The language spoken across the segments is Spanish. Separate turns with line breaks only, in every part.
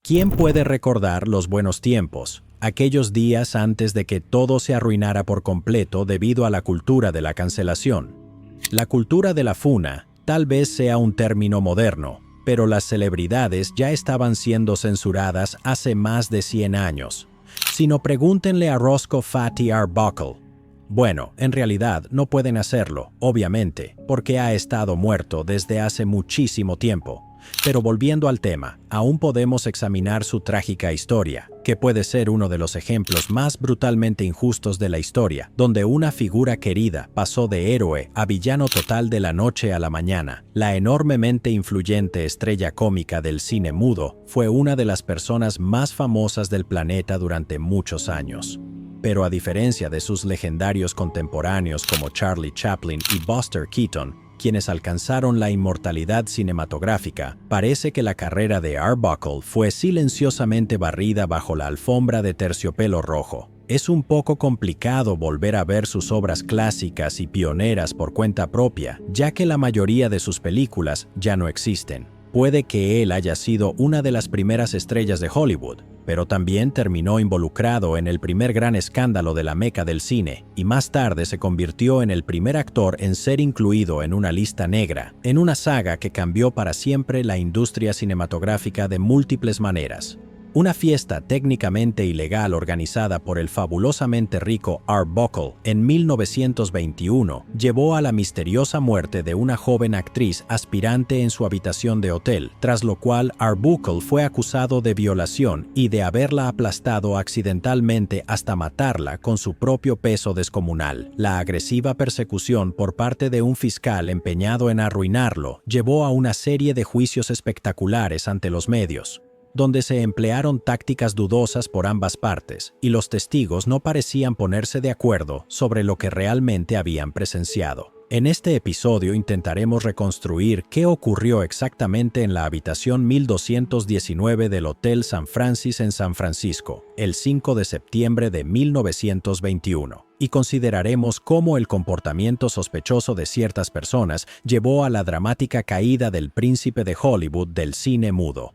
¿Quién puede recordar los buenos tiempos, aquellos días antes de que todo se arruinara por completo debido a la cultura de la cancelación? La cultura de la funa tal vez sea un término moderno, pero las celebridades ya estaban siendo censuradas hace más de 100 años. Sino pregúntenle a Roscoe Fatty Arbuckle. Bueno, en realidad no pueden hacerlo, obviamente, porque ha estado muerto desde hace muchísimo tiempo. Pero volviendo al tema, aún podemos examinar su trágica historia, que puede ser uno de los ejemplos más brutalmente injustos de la historia, donde una figura querida pasó de héroe a villano total de la noche a la mañana. La enormemente influyente estrella cómica del cine mudo fue una de las personas más famosas del planeta durante muchos años. Pero a diferencia de sus legendarios contemporáneos como Charlie Chaplin y Buster Keaton, quienes alcanzaron la inmortalidad cinematográfica, parece que la carrera de Arbuckle fue silenciosamente barrida bajo la alfombra de terciopelo rojo. Es un poco complicado volver a ver sus obras clásicas y pioneras por cuenta propia, ya que la mayoría de sus películas ya no existen. Puede que él haya sido una de las primeras estrellas de Hollywood, pero también terminó involucrado en el primer gran escándalo de la meca del cine, y más tarde se convirtió en el primer actor en ser incluido en una lista negra, en una saga que cambió para siempre la industria cinematográfica de múltiples maneras. Una fiesta técnicamente ilegal organizada por el fabulosamente rico Arbuckle en 1921 llevó a la misteriosa muerte de una joven actriz aspirante en su habitación de hotel, tras lo cual Arbuckle fue acusado de violación y de haberla aplastado accidentalmente hasta matarla con su propio peso descomunal. La agresiva persecución por parte de un fiscal empeñado en arruinarlo llevó a una serie de juicios espectaculares ante los medios, donde se emplearon tácticas dudosas por ambas partes, y los testigos no parecían ponerse de acuerdo sobre lo que realmente habían presenciado. En este episodio intentaremos reconstruir qué ocurrió exactamente en la habitación 1219 del Hotel San Francis en San Francisco, el 5 de septiembre de 1921, y consideraremos cómo el comportamiento sospechoso de ciertas personas llevó a la dramática caída del príncipe de Hollywood del cine mudo.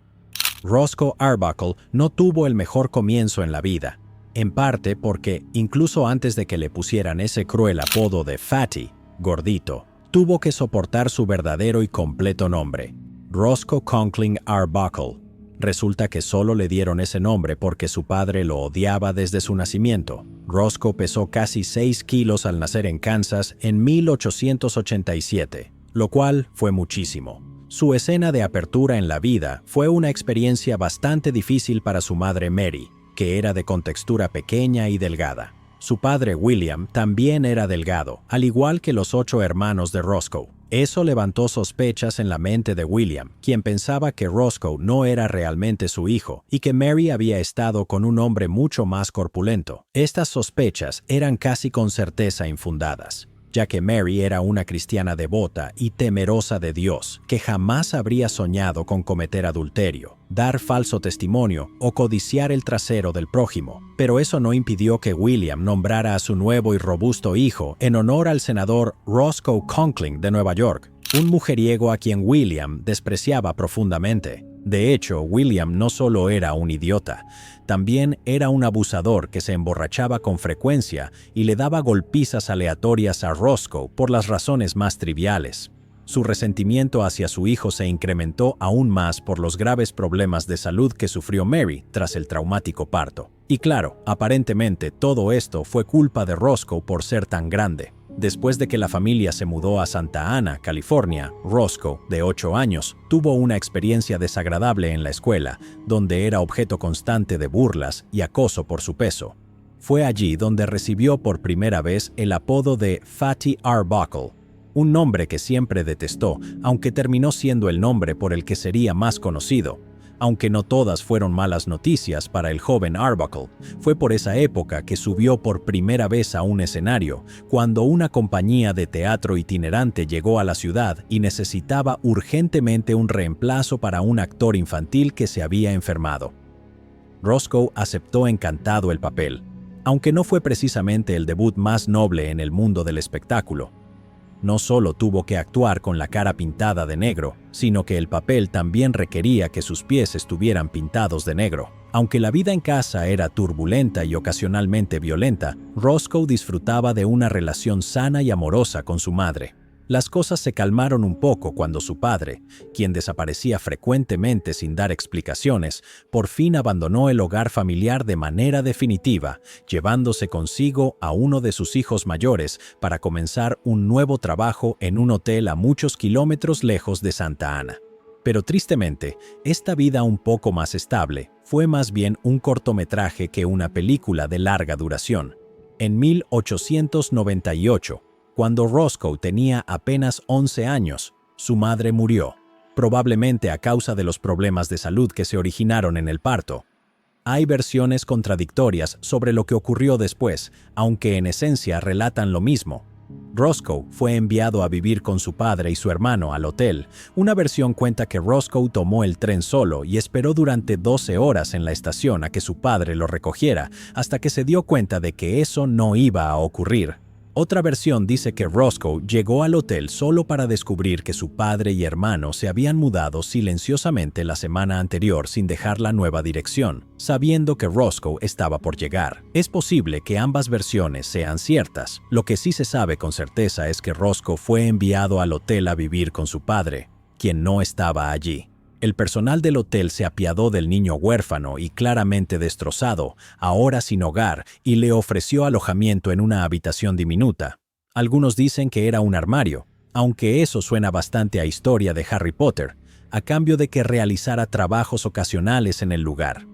Roscoe Arbuckle no tuvo el mejor comienzo en la vida, en parte porque, incluso antes de que le pusieran ese cruel apodo de Fatty, gordito, tuvo que soportar su verdadero y completo nombre, Roscoe Conkling Arbuckle. Resulta que solo le dieron ese nombre porque su padre lo odiaba desde su nacimiento. Roscoe pesó casi 6 kilos al nacer en Kansas en 1887, lo cual fue muchísimo. Su escena de apertura en la vida fue una experiencia bastante difícil para su madre Mary, que era de contextura pequeña y delgada. Su padre William también era delgado, al igual que los 8 hermanos de Roscoe. Eso levantó sospechas en la mente de William, quien pensaba que Roscoe no era realmente su hijo y que Mary había estado con un hombre mucho más corpulento. Estas sospechas eran casi con certeza infundadas, ya que Mary era una cristiana devota y temerosa de Dios, que jamás habría soñado con cometer adulterio, dar falso testimonio o codiciar el trasero del prójimo. Pero eso no impidió que William nombrara a su nuevo y robusto hijo en honor al senador Roscoe Conkling de Nueva York, un mujeriego a quien William despreciaba profundamente. De hecho, William no solo era un idiota, también era un abusador que se emborrachaba con frecuencia y le daba golpizas aleatorias a Roscoe por las razones más triviales. Su resentimiento hacia su hijo se incrementó aún más por los graves problemas de salud que sufrió Mary tras el traumático parto. Y claro, aparentemente todo esto fue culpa de Roscoe por ser tan grande. Después de que la familia se mudó a Santa Ana, California, Roscoe, de 8 años, tuvo una experiencia desagradable en la escuela, donde era objeto constante de burlas y acoso por su peso. Fue allí donde recibió por primera vez el apodo de Fatty Arbuckle, un nombre que siempre detestó, aunque terminó siendo el nombre por el que sería más conocido. Aunque no todas fueron malas noticias para el joven Arbuckle, fue por esa época que subió por primera vez a un escenario, cuando una compañía de teatro itinerante llegó a la ciudad y necesitaba urgentemente un reemplazo para un actor infantil que se había enfermado. Roscoe aceptó encantado el papel, aunque no fue precisamente el debut más noble en el mundo del espectáculo. No solo tuvo que actuar con la cara pintada de negro, sino que el papel también requería que sus pies estuvieran pintados de negro. Aunque la vida en casa era turbulenta y ocasionalmente violenta, Roscoe disfrutaba de una relación sana y amorosa con su madre. Las cosas se calmaron un poco cuando su padre, quien desaparecía frecuentemente sin dar explicaciones, por fin abandonó el hogar familiar de manera definitiva, llevándose consigo a uno de sus hijos mayores para comenzar un nuevo trabajo en un hotel a muchos kilómetros lejos de Santa Ana. Pero tristemente, esta vida un poco más estable fue más bien un cortometraje que una película de larga duración. En 1898, cuando Roscoe tenía apenas 11 años, su madre murió, probablemente a causa de los problemas de salud que se originaron en el parto. Hay versiones contradictorias sobre lo que ocurrió después, aunque en esencia relatan lo mismo. Roscoe fue enviado a vivir con su padre y su hermano al hotel. Una versión cuenta que Roscoe tomó el tren solo y esperó durante 12 horas en la estación a que su padre lo recogiera, hasta que se dio cuenta de que eso no iba a ocurrir. Otra versión dice que Roscoe llegó al hotel solo para descubrir que su padre y hermano se habían mudado silenciosamente la semana anterior sin dejar la nueva dirección, sabiendo que Roscoe estaba por llegar. Es posible que ambas versiones sean ciertas. Lo que sí se sabe con certeza es que Roscoe fue enviado al hotel a vivir con su padre, quien no estaba allí. El personal del hotel se apiadó del niño huérfano y claramente destrozado, ahora sin hogar, y le ofreció alojamiento en una habitación diminuta. Algunos dicen que era un armario, aunque eso suena bastante a historia de Harry Potter, a cambio de que realizara trabajos ocasionales en el lugar.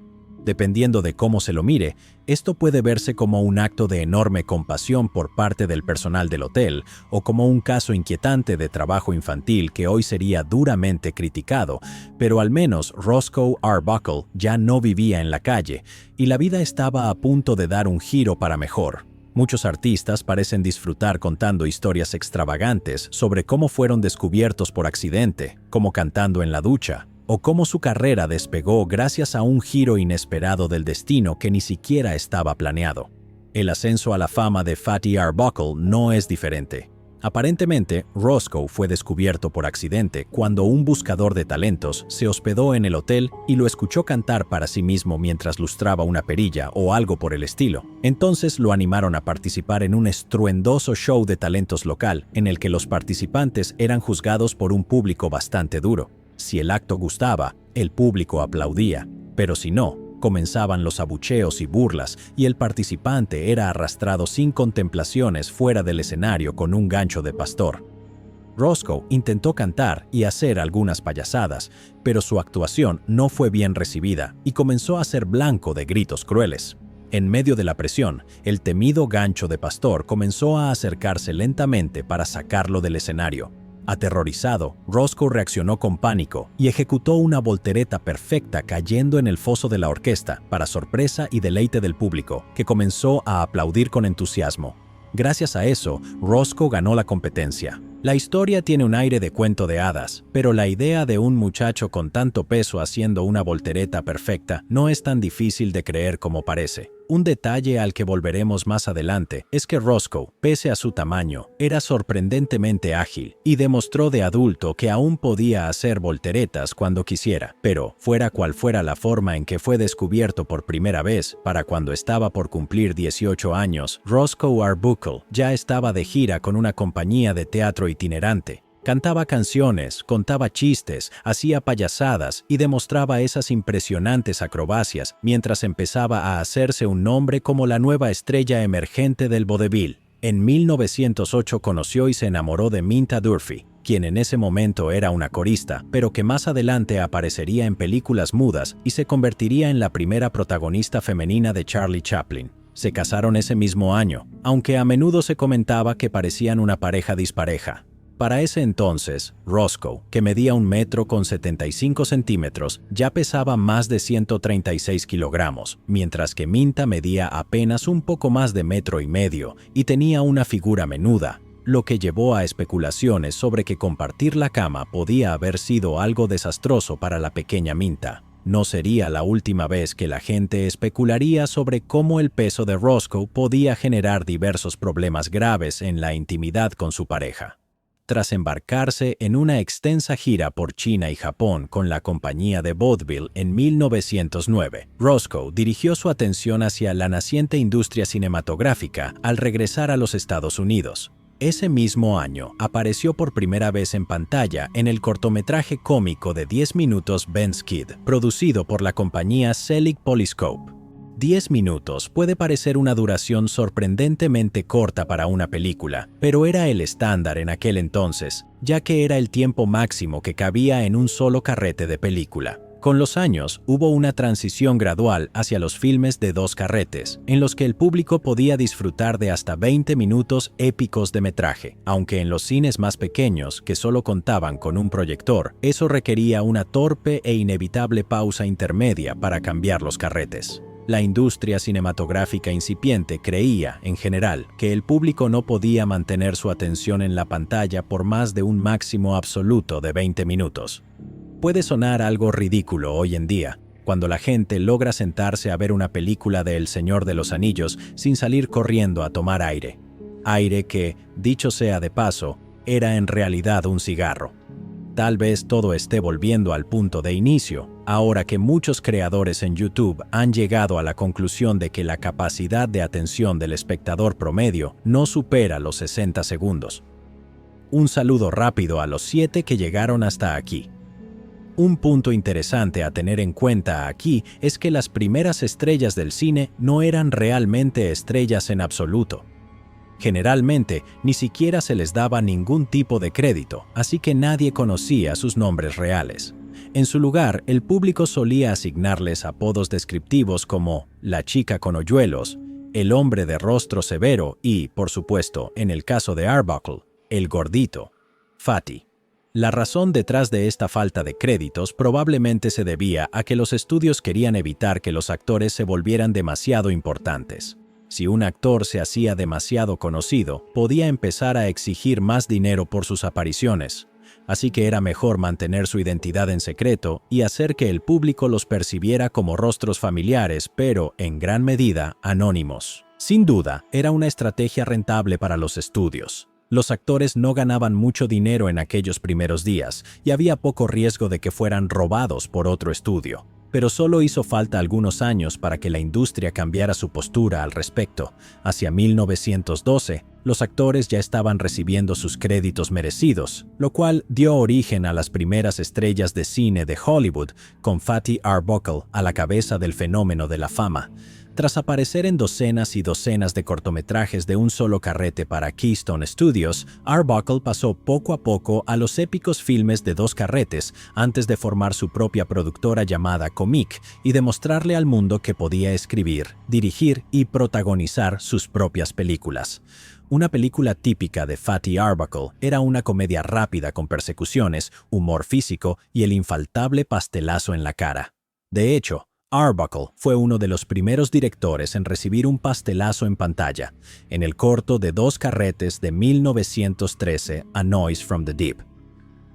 Dependiendo de cómo se lo mire, esto puede verse como un acto de enorme compasión por parte del personal del hotel o como un caso inquietante de trabajo infantil que hoy sería duramente criticado, pero al menos Roscoe Arbuckle ya no vivía en la calle y la vida estaba a punto de dar un giro para mejor. Muchos artistas parecen disfrutar contando historias extravagantes sobre cómo fueron descubiertos por accidente, como cantando en la ducha, o cómo su carrera despegó gracias a un giro inesperado del destino que ni siquiera estaba planeado. El ascenso a la fama de Fatty Arbuckle no es diferente. Aparentemente, Roscoe fue descubierto por accidente cuando un buscador de talentos se hospedó en el hotel y lo escuchó cantar para sí mismo mientras lustraba una perilla o algo por el estilo. Entonces lo animaron a participar en un estruendoso show de talentos local en el que los participantes eran juzgados por un público bastante duro. Si el acto gustaba, el público aplaudía, pero si no, comenzaban los abucheos y burlas y el participante era arrastrado sin contemplaciones fuera del escenario con un gancho de pastor. Roscoe intentó cantar y hacer algunas payasadas, pero su actuación no fue bien recibida y comenzó a ser blanco de gritos crueles. En medio de la presión, el temido gancho de pastor comenzó a acercarse lentamente para sacarlo del escenario. Aterrorizado, Roscoe reaccionó con pánico y ejecutó una voltereta perfecta cayendo en el foso de la orquesta, para sorpresa y deleite del público, que comenzó a aplaudir con entusiasmo. Gracias a eso, Roscoe ganó la competencia. La historia tiene un aire de cuento de hadas, pero la idea de un muchacho con tanto peso haciendo una voltereta perfecta no es tan difícil de creer como parece. Un detalle al que volveremos más adelante es que Roscoe, pese a su tamaño, era sorprendentemente ágil y demostró de adulto que aún podía hacer volteretas cuando quisiera. Pero, fuera cual fuera la forma en que fue descubierto por primera vez, para cuando estaba por cumplir 18 años, Roscoe Arbuckle ya estaba de gira con una compañía de teatro itinerante. Cantaba canciones, contaba chistes, hacía payasadas y demostraba esas impresionantes acrobacias mientras empezaba a hacerse un nombre como la nueva estrella emergente del vodevil. En 1908 conoció y se enamoró de Minta Durfee, quien en ese momento era una corista, pero que más adelante aparecería en películas mudas y se convertiría en la primera protagonista femenina de Charlie Chaplin. Se casaron ese mismo año, aunque a menudo se comentaba que parecían una pareja dispareja. Para ese entonces, Roscoe, que medía 1,75 m, ya pesaba más de 136 kilogramos, mientras que Minta medía apenas un poco más de 1,5 m y tenía una figura menuda, lo que llevó a especulaciones sobre que compartir la cama podía haber sido algo desastroso para la pequeña Minta. No sería la última vez que la gente especularía sobre cómo el peso de Roscoe podía generar diversos problemas graves en la intimidad con su pareja. tras embarcarse en una extensa gira por China y Japón con la compañía de vaudeville en 1909. Roscoe dirigió su atención hacia la naciente industria cinematográfica al regresar a los Estados Unidos. Ese mismo año apareció por primera vez en pantalla en el cortometraje cómico de 10 minutos Ben's Kid, producido por la compañía Selig Polyscope. 10 minutos puede parecer una duración sorprendentemente corta para una película, pero era el estándar en aquel entonces, ya que era el tiempo máximo que cabía en un solo carrete de película. Con los años, hubo una transición gradual hacia los filmes de 2 carretes, en los que el público podía disfrutar de hasta 20 minutos épicos de metraje, aunque en los cines más pequeños, que solo contaban con un proyector, eso requería una torpe e inevitable pausa intermedia para cambiar los carretes. La industria cinematográfica incipiente creía, en general, que el público no podía mantener su atención en la pantalla por más de un máximo absoluto de 20 minutos. Puede sonar algo ridículo hoy en día, cuando la gente logra sentarse a ver una película de El Señor de los Anillos sin salir corriendo a tomar aire. Aire que, dicho sea de paso, era en realidad un cigarro. Tal vez todo esté volviendo al punto de inicio, ahora que muchos creadores en YouTube han llegado a la conclusión de que la capacidad de atención del espectador promedio no supera los 60 segundos. Un saludo rápido a los 7 que llegaron hasta aquí. Un punto interesante a tener en cuenta aquí es que las primeras estrellas del cine no eran realmente estrellas en absoluto. Generalmente, ni siquiera se les daba ningún tipo de crédito, así que nadie conocía sus nombres reales. En su lugar, el público solía asignarles apodos descriptivos como la chica con hoyuelos, el hombre de rostro severo y, por supuesto, en el caso de Arbuckle, el gordito, Fatty. La razón detrás de esta falta de créditos probablemente se debía a que los estudios querían evitar que los actores se volvieran demasiado importantes. Si un actor se hacía demasiado conocido, podía empezar a exigir más dinero por sus apariciones, así que era mejor mantener su identidad en secreto y hacer que el público los percibiera como rostros familiares, pero, en gran medida, anónimos. Sin duda, era una estrategia rentable para los estudios. Los actores no ganaban mucho dinero en aquellos primeros días y había poco riesgo de que fueran robados por otro estudio. Pero solo hizo falta algunos años para que la industria cambiara su postura al respecto. Hacia 1912, los actores ya estaban recibiendo sus créditos merecidos, lo cual dio origen a las primeras estrellas de cine de Hollywood, con Fatty Arbuckle a la cabeza del fenómeno de la fama. Tras aparecer en docenas y docenas de cortometrajes de un solo carrete para Keystone Studios, Arbuckle pasó poco a poco a los épicos filmes de 2 carretes antes de formar su propia productora llamada Comic y demostrarle al mundo que podía escribir, dirigir y protagonizar sus propias películas. Una película típica de Fatty Arbuckle era una comedia rápida con persecuciones, humor físico y el infaltable pastelazo en la cara. De hecho, Arbuckle fue uno de los primeros directores en recibir un pastelazo en pantalla, en el corto de 2 carretes de 1913, A Noise from the Deep.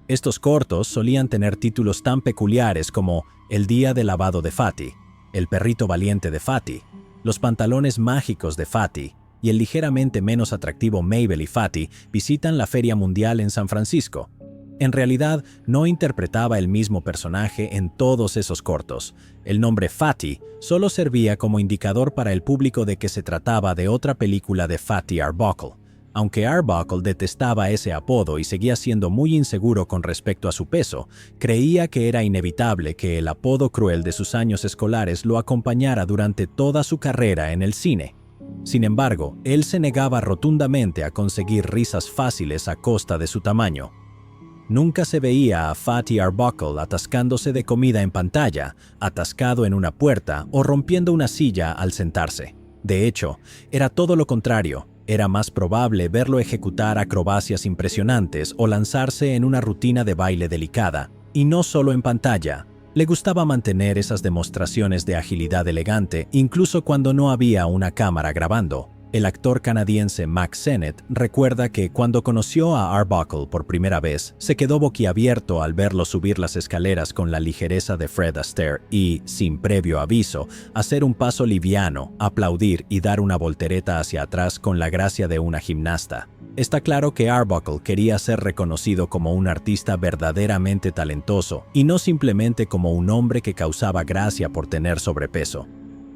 Estos cortos solían tener títulos tan peculiares como El día del lavado de Fatty, El perrito valiente de Fatty, Los pantalones mágicos de Fatty y el ligeramente menos atractivo Mabel y Fatty visitan la Feria Mundial en San Francisco. En realidad, no interpretaba el mismo personaje en todos esos cortos. El nombre Fatty solo servía como indicador para el público de que se trataba de otra película de Fatty Arbuckle. Aunque Arbuckle detestaba ese apodo y seguía siendo muy inseguro con respecto a su peso, creía que era inevitable que el apodo cruel de sus años escolares lo acompañara durante toda su carrera en el cine. Sin embargo, él se negaba rotundamente a conseguir risas fáciles a costa de su tamaño. Nunca se veía a Fatty Arbuckle atascándose de comida en pantalla, atascado en una puerta o rompiendo una silla al sentarse. De hecho, era todo lo contrario. Era más probable verlo ejecutar acrobacias impresionantes o lanzarse en una rutina de baile delicada, y no solo en pantalla. Le gustaba mantener esas demostraciones de agilidad elegante incluso cuando no había una cámara grabando. El actor canadiense Mack Sennett recuerda que cuando conoció a Arbuckle por primera vez, se quedó boquiabierto al verlo subir las escaleras con la ligereza de Fred Astaire y, sin previo aviso, hacer un paso liviano, aplaudir y dar una voltereta hacia atrás con la gracia de una gimnasta. Está claro que Arbuckle quería ser reconocido como un artista verdaderamente talentoso y no simplemente como un hombre que causaba gracia por tener sobrepeso.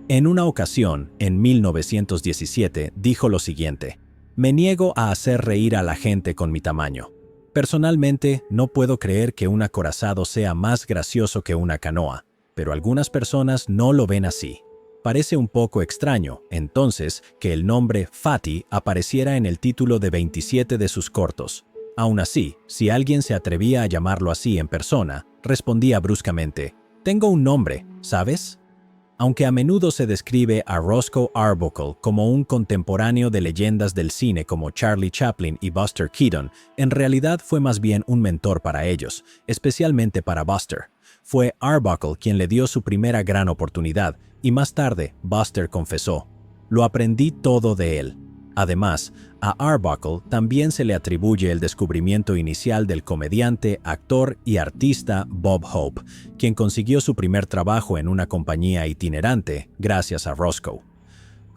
En una ocasión, en 1917, dijo lo siguiente: «Me niego a hacer reír a la gente con mi tamaño. Personalmente, no puedo creer que un acorazado sea más gracioso que una canoa, pero algunas personas no lo ven así». Parece un poco extraño, entonces, que el nombre Fatty apareciera en el título de 27 de sus cortos. Aún así, si alguien se atrevía a llamarlo así en persona, respondía bruscamente: «Tengo un nombre, ¿sabes?». Aunque a menudo se describe a Roscoe Arbuckle como un contemporáneo de leyendas del cine como Charlie Chaplin y Buster Keaton, en realidad fue más bien un mentor para ellos, especialmente para Buster. Fue Arbuckle quien le dio su primera gran oportunidad, y más tarde Buster confesó: «Lo aprendí todo de él». Además, a Arbuckle también se le atribuye el descubrimiento inicial del comediante, actor y artista Bob Hope, quien consiguió su primer trabajo en una compañía itinerante gracias a Roscoe.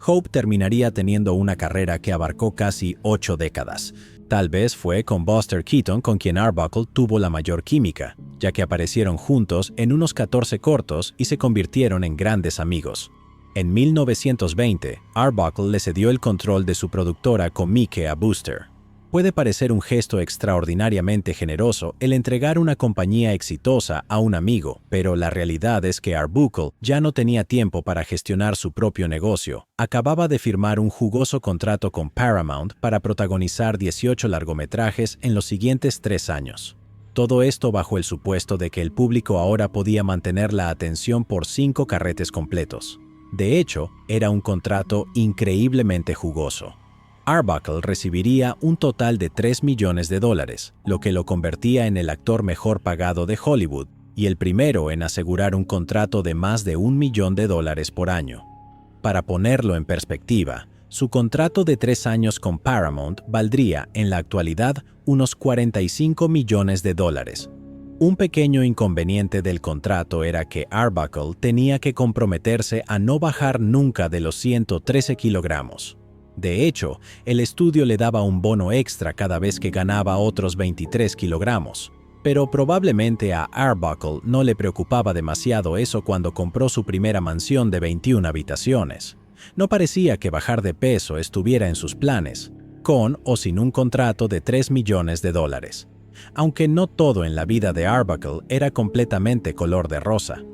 Hope terminaría teniendo una carrera que abarcó casi 8 décadas. Tal vez fue con Buster Keaton con quien Arbuckle tuvo la mayor química, ya que aparecieron juntos en unos 14 cortos y se convirtieron en grandes amigos. En 1920, Arbuckle le cedió el control de su productora Comique a Buster. Puede parecer un gesto extraordinariamente generoso el entregar una compañía exitosa a un amigo, pero la realidad es que Arbuckle ya no tenía tiempo para gestionar su propio negocio. Acababa de firmar un jugoso contrato con Paramount para protagonizar 18 largometrajes en los siguientes 3 años. Todo esto bajo el supuesto de que el público ahora podía mantener la atención por 5 carretes completos. De hecho, era un contrato increíblemente jugoso. Arbuckle recibiría un total de $3 millones, lo que lo convertía en el actor mejor pagado de Hollywood y el primero en asegurar un contrato de más de $1 millón por año. Para ponerlo en perspectiva, su contrato de 3 años con Paramount valdría, en la actualidad, unos $45 millones. Un pequeño inconveniente del contrato era que Arbuckle tenía que comprometerse a no bajar nunca de los 113 kilogramos. De hecho, el estudio le daba un bono extra cada vez que ganaba otros 23 kilogramos. Pero probablemente a Arbuckle no le preocupaba demasiado eso cuando compró su primera mansión de 21 habitaciones. No parecía que bajar de peso estuviera en sus planes, con o sin un contrato de $3 millones. Aunque no todo en la vida de Arbuckle era completamente color de rosa.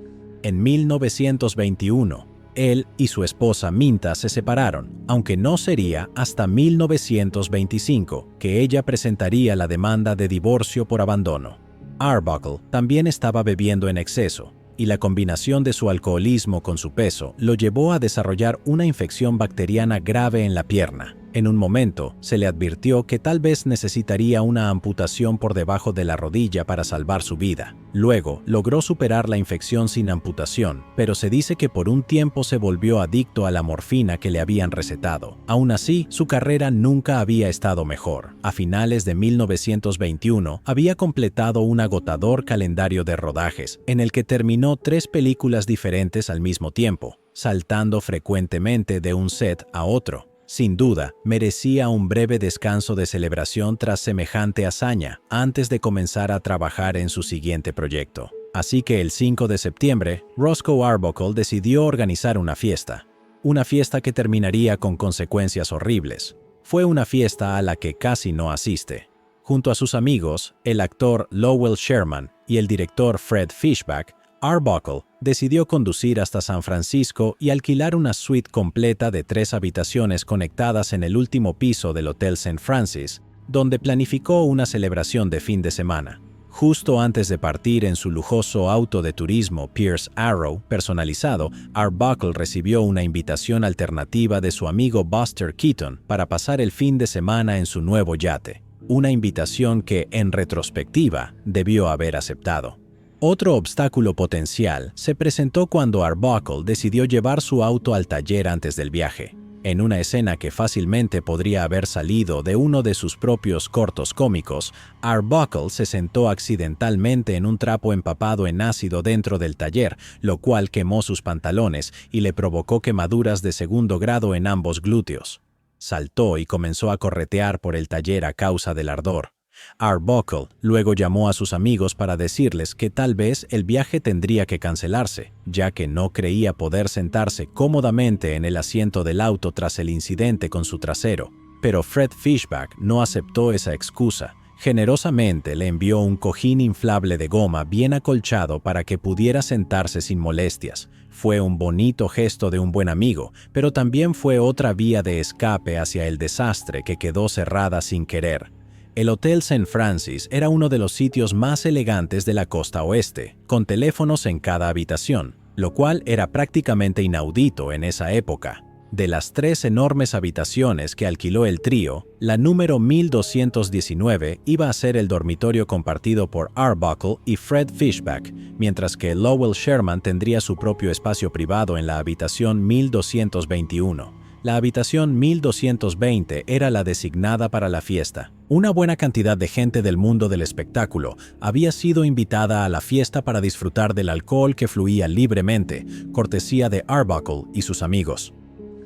En 1921, él y su esposa Minta se separaron, aunque no sería hasta 1925 que ella presentaría la demanda de divorcio por abandono. Arbuckle también estaba bebiendo en exceso, y la combinación de su alcoholismo con su peso lo llevó a desarrollar una infección bacteriana grave en la pierna. En un momento, se le advirtió que tal vez necesitaría una amputación por debajo de la rodilla para salvar su vida. Luego, logró superar la infección sin amputación, pero se dice que por un tiempo se volvió adicto a la morfina que le habían recetado. Aún así, su carrera nunca había estado mejor. A finales de 1921, había completado un agotador calendario de rodajes, en el que terminó 3 películas diferentes al mismo tiempo, saltando frecuentemente de un set a otro. Sin duda, merecía un breve descanso de celebración tras semejante hazaña, antes de comenzar a trabajar en su siguiente proyecto. Así que el 5 de septiembre, Roscoe Arbuckle decidió organizar una fiesta que terminaría con consecuencias horribles. Fue una fiesta a la que casi no asiste. Junto a sus amigos, el actor Lowell Sherman y el director Fred Fishback, Arbuckle decidió conducir hasta San Francisco y alquilar una suite completa de 3 habitaciones conectadas en el último piso del Hotel St. Francis, donde planificó una celebración de fin de semana. Justo antes de partir en su lujoso auto de turismo Pierce Arrow personalizado, Arbuckle recibió una invitación alternativa de su amigo Buster Keaton para pasar el fin de semana en su nuevo yate. Una invitación que, en retrospectiva, debió haber aceptado. Otro obstáculo potencial se presentó cuando Arbuckle decidió llevar su auto al taller antes del viaje. En una escena que fácilmente podría haber salido de uno de sus propios cortos cómicos, Arbuckle se sentó accidentalmente en un trapo empapado en ácido dentro del taller, lo cual quemó sus pantalones y le provocó quemaduras de segundo grado en ambos glúteos. Saltó y comenzó a corretear por el taller a causa del ardor. Arbuckle luego llamó a sus amigos para decirles que tal vez el viaje tendría que cancelarse, ya que no creía poder sentarse cómodamente en el asiento del auto tras el incidente con su trasero. Pero Fred Fishback no aceptó esa excusa. Generosamente le envió un cojín inflable de goma bien acolchado para que pudiera sentarse sin molestias. Fue un bonito gesto de un buen amigo, pero también fue otra vía de escape hacia el desastre que quedó cerrada sin querer. El Hotel St. Francis era uno de los sitios más elegantes de la costa oeste, con teléfonos en cada habitación, lo cual era prácticamente inaudito en esa época. De las 3 enormes habitaciones que alquiló el trío, la número 1219 iba a ser el dormitorio compartido por Arbuckle y Fred Fishback, mientras que Lowell Sherman tendría su propio espacio privado en la habitación 1221. La habitación 1220 era la designada para la fiesta. Una buena cantidad de gente del mundo del espectáculo había sido invitada a la fiesta para disfrutar del alcohol que fluía libremente, cortesía de Arbuckle y sus amigos.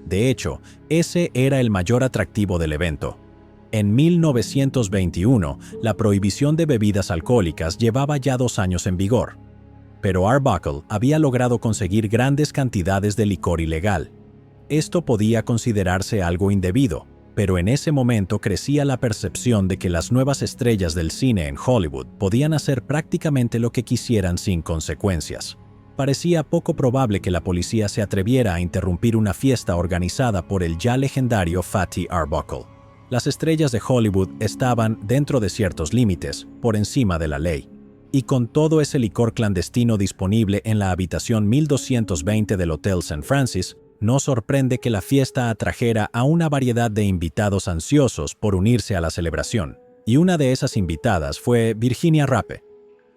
De hecho, ese era el mayor atractivo del evento. En 1921, la prohibición de bebidas alcohólicas llevaba ya 2 años en vigor. Pero Arbuckle había logrado conseguir grandes cantidades de licor ilegal. Esto podía considerarse algo indebido, pero en ese momento crecía la percepción de que las nuevas estrellas del cine en Hollywood podían hacer prácticamente lo que quisieran sin consecuencias. Parecía poco probable que la policía se atreviera a interrumpir una fiesta organizada por el ya legendario Fatty Arbuckle. Las estrellas de Hollywood estaban, dentro de ciertos límites, por encima de la ley. Y con todo ese licor clandestino disponible en la habitación 1220 del Hotel St. Francis, no sorprende que la fiesta atrajera a una variedad de invitados ansiosos por unirse a la celebración, y una de esas invitadas fue Virginia Rappe.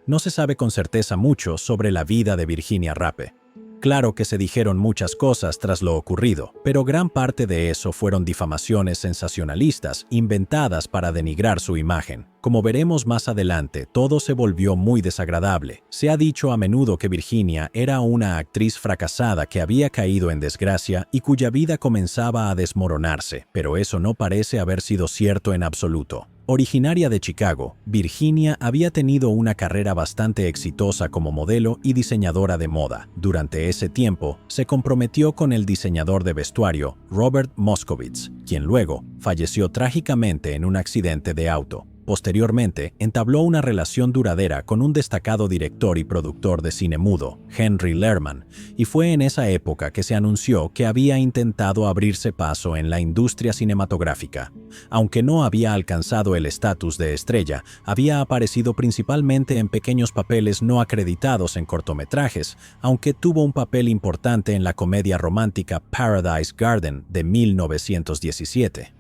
No se sabe con certeza mucho sobre la vida de Virginia Rappe. Claro que se dijeron muchas cosas tras lo ocurrido, pero gran parte de eso fueron difamaciones sensacionalistas inventadas para denigrar su imagen. Como veremos más adelante, todo se volvió muy desagradable. Se ha dicho a menudo que Virginia era una actriz fracasada que había caído en desgracia y cuya vida comenzaba a desmoronarse, pero eso no parece haber sido cierto en absoluto. Originaria de Chicago, Virginia había tenido una carrera bastante exitosa como modelo y diseñadora de moda. Durante ese tiempo, se comprometió con el diseñador de vestuario Robert Moskowitz, quien luego falleció trágicamente en un accidente de auto. Posteriormente, entabló una relación duradera con un destacado director y productor de cine mudo, Henry Lerman, y fue en esa época que se anunció que había intentado abrirse paso en la industria cinematográfica. Aunque no había alcanzado el estatus de estrella, había aparecido principalmente en pequeños papeles no acreditados en cortometrajes, aunque tuvo un papel importante en la comedia romántica Paradise Garden de 1917.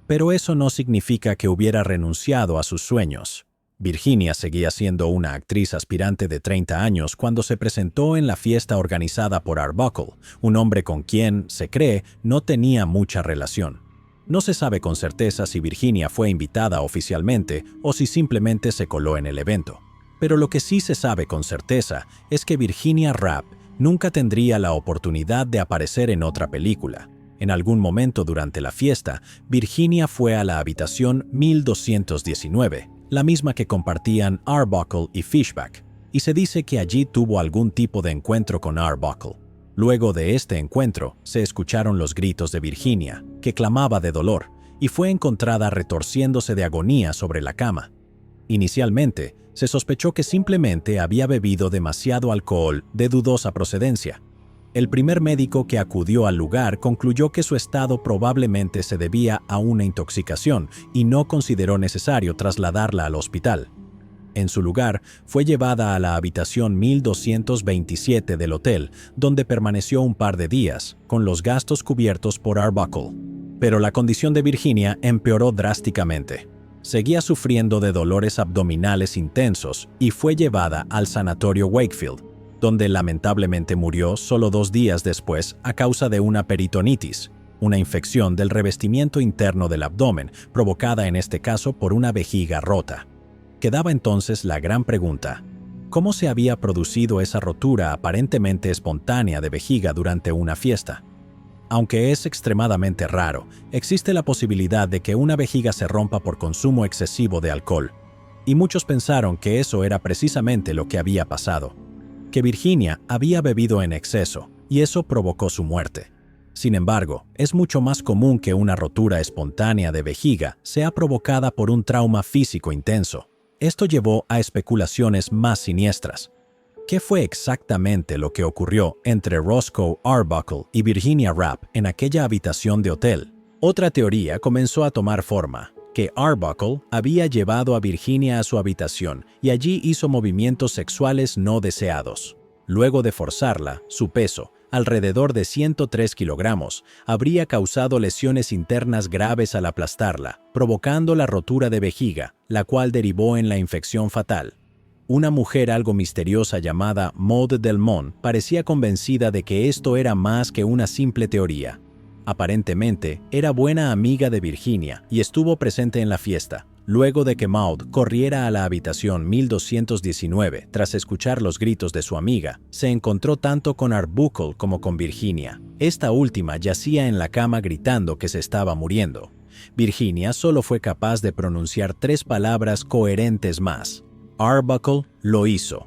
Pero eso no significa que hubiera renunciado a sus sueños. Virginia seguía siendo una actriz aspirante de 30 años cuando se presentó en la fiesta organizada por Arbuckle, un hombre con quien, se cree, no tenía mucha relación. No se sabe con certeza si Virginia fue invitada oficialmente o si simplemente se coló en el evento. Pero lo que sí se sabe con certeza es que Virginia Rappe nunca tendría la oportunidad de aparecer en otra película. En algún momento durante la fiesta, Virginia fue a la habitación 1219, la misma que compartían Arbuckle y Fishback, y se dice que allí tuvo algún tipo de encuentro con Arbuckle. Luego de este encuentro, se escucharon los gritos de Virginia, que clamaba de dolor, y fue encontrada retorciéndose de agonía sobre la cama. Inicialmente, se sospechó que simplemente había bebido demasiado alcohol de dudosa procedencia. El primer médico que acudió al lugar concluyó que su estado probablemente se debía a una intoxicación y no consideró necesario trasladarla al hospital. En su lugar, fue llevada a la habitación 1227 del hotel, donde permaneció un par de días, con los gastos cubiertos por Arbuckle. Pero la condición de Virginia empeoró drásticamente. Seguía sufriendo de dolores abdominales intensos y fue llevada al sanatorio Wakefield, donde lamentablemente murió solo 2 días después a causa de una peritonitis. una infección del revestimiento interno del abdomen, provocada en este caso por una vejiga rota. Quedaba entonces la gran pregunta: ¿cómo se había producido esa rotura aparentemente espontánea de vejiga durante una fiesta? Aunque es extremadamente raro, existe la posibilidad de que una vejiga se rompa por consumo excesivo de alcohol, y muchos pensaron que eso era precisamente lo que había pasado, que Virginia había bebido en exceso, y eso provocó su muerte. Sin embargo, es mucho más común que una rotura espontánea de vejiga sea provocada por un trauma físico intenso. Esto llevó a especulaciones más siniestras. ¿Qué fue exactamente lo que ocurrió entre Roscoe Arbuckle y Virginia Rapp en aquella habitación de hotel? Otra teoría comenzó a tomar forma, que Arbuckle había llevado a Virginia a su habitación y allí hizo movimientos sexuales no deseados. Luego de forzarla, su peso, alrededor de 103 kilogramos, habría causado lesiones internas graves al aplastarla, provocando la rotura de vejiga, la cual derivó en la infección fatal. Una mujer algo misteriosa llamada Maud Delmont parecía convencida de que esto era más que una simple teoría. Aparentemente, era buena amiga de Virginia y estuvo presente en la fiesta. Luego de que Maud corriera a la habitación 1219 tras escuchar los gritos de su amiga, se encontró tanto con Arbuckle como con Virginia. Esta última yacía en la cama gritando que se estaba muriendo. Virginia solo fue capaz de pronunciar 3 palabras coherentes más: Arbuckle lo hizo.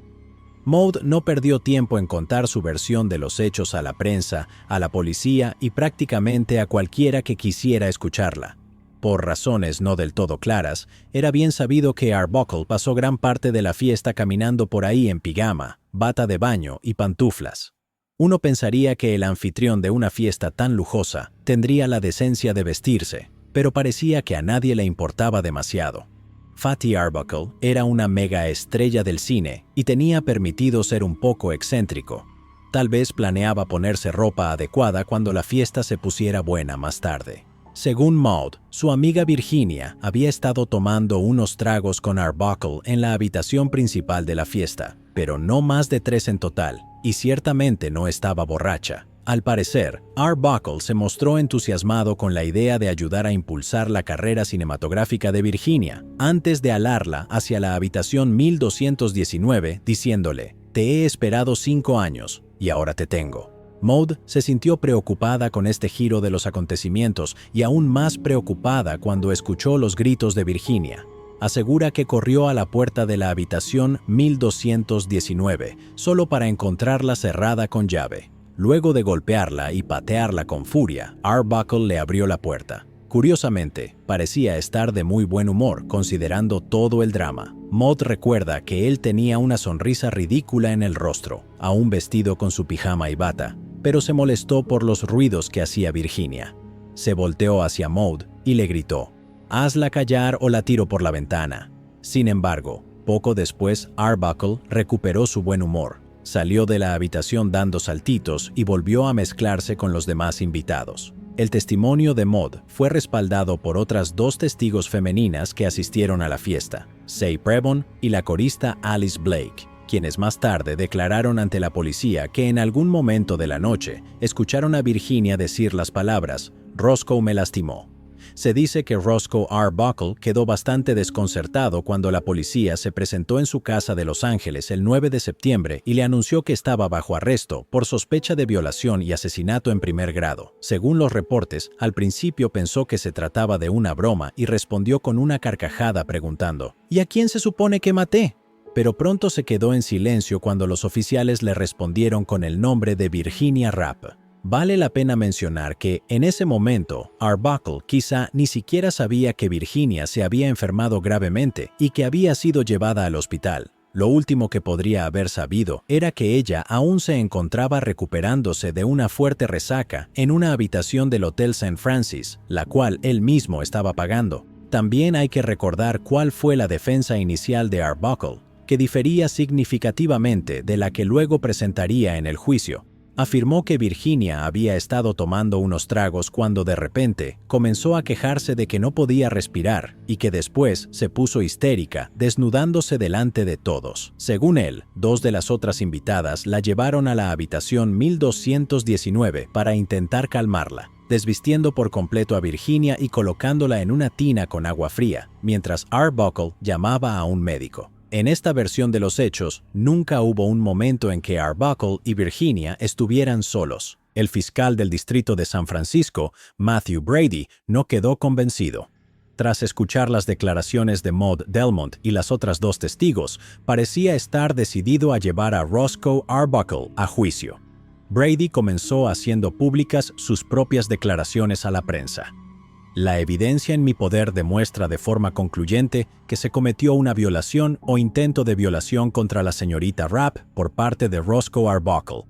Maud no perdió tiempo en contar su versión de los hechos a la prensa, a la policía y prácticamente a cualquiera que quisiera escucharla. Por razones no del todo claras, era bien sabido que Arbuckle pasó gran parte de la fiesta caminando por ahí en pijama, bata de baño y pantuflas. Uno pensaría que el anfitrión de una fiesta tan lujosa tendría la decencia de vestirse, pero parecía que a nadie le importaba demasiado. Fatty Arbuckle era una mega estrella del cine y tenía permitido ser un poco excéntrico. Tal vez planeaba ponerse ropa adecuada cuando la fiesta se pusiera buena más tarde. Según Maud, su amiga Virginia había estado tomando unos tragos con Arbuckle en la habitación principal de la fiesta, pero no más de 3 en total, y ciertamente no estaba borracha. Al parecer, Arbuckle se mostró entusiasmado con la idea de ayudar a impulsar la carrera cinematográfica de Virginia, antes de alarla hacia la habitación 1219, diciéndole: «Te he esperado 5 años, y ahora te tengo». Maud se sintió preocupada con este giro de los acontecimientos y aún más preocupada cuando escuchó los gritos de Virginia. Asegura que corrió a la puerta de la habitación 1219, solo para encontrarla cerrada con llave. Luego de golpearla y patearla con furia, Arbuckle le abrió la puerta. Curiosamente, parecía estar de muy buen humor considerando todo el drama. Maud recuerda que él tenía una sonrisa ridícula en el rostro, aún vestido con su pijama y bata, pero se molestó por los ruidos que hacía Virginia. Se volteó hacia Maud y le gritó: «Hazla callar o la tiro por la ventana». Sin embargo, poco después Arbuckle recuperó su buen humor. Salió de la habitación dando saltitos y volvió a mezclarse con los demás invitados. El testimonio de Maud fue respaldado por otras 2 testigos femeninas que asistieron a la fiesta, Say Prebon y la corista Alice Blake, quienes más tarde declararon ante la policía que en algún momento de la noche escucharon a Virginia decir las palabras: «Roscoe me lastimó». Se dice que Roscoe Arbuckle quedó bastante desconcertado cuando la policía se presentó en su casa de Los Ángeles el 9 de septiembre y le anunció que estaba bajo arresto por sospecha de violación y asesinato en primer grado. Según los reportes, al principio pensó que se trataba de una broma y respondió con una carcajada preguntando: «¿Y a quién se supone que maté?». Pero pronto se quedó en silencio cuando los oficiales le respondieron con el nombre de Virginia Rapp. Vale la pena mencionar que, en ese momento, Arbuckle quizá ni siquiera sabía que Virginia se había enfermado gravemente y que había sido llevada al hospital. Lo último que podría haber sabido era que ella aún se encontraba recuperándose de una fuerte resaca en una habitación del Hotel St. Francis, la cual él mismo estaba pagando. También hay que recordar cuál fue la defensa inicial de Arbuckle, que difería significativamente de la que luego presentaría en el juicio. Afirmó que Virginia había estado tomando unos tragos cuando de repente comenzó a quejarse de que no podía respirar y que después se puso histérica, desnudándose delante de todos. Según él, 2 de las otras invitadas la llevaron a la habitación 1219 para intentar calmarla, desvistiendo por completo a Virginia y colocándola en una tina con agua fría, mientras Arbuckle llamaba a un médico. En esta versión de los hechos, nunca hubo un momento en que Arbuckle y Virginia estuvieran solos. El fiscal del distrito de San Francisco, Matthew Brady, no quedó convencido. Tras escuchar las declaraciones de Maud Delmont y las otras dos testigos, parecía estar decidido a llevar a Roscoe Arbuckle a juicio. Brady comenzó haciendo públicas sus propias declaraciones a la prensa. La evidencia en mi poder demuestra de forma concluyente que se cometió una violación o intento de violación contra la señorita Rapp por parte de Roscoe Arbuckle.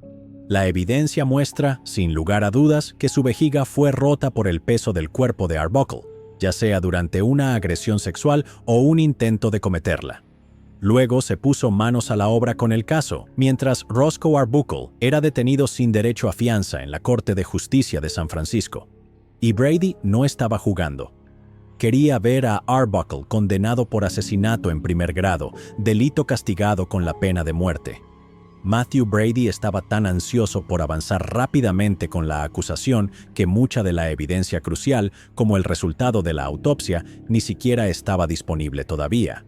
La evidencia muestra, sin lugar a dudas, que su vejiga fue rota por el peso del cuerpo de Arbuckle, ya sea durante una agresión sexual o un intento de cometerla. Luego se puso manos a la obra con el caso, mientras Roscoe Arbuckle era detenido sin derecho a fianza en la Corte de Justicia de San Francisco. Y Brady no estaba jugando. Quería ver a Arbuckle condenado por asesinato en primer grado, delito castigado con la pena de muerte. Matthew Brady estaba tan ansioso por avanzar rápidamente con la acusación que mucha de la evidencia crucial, como el resultado de la autopsia, ni siquiera estaba disponible todavía.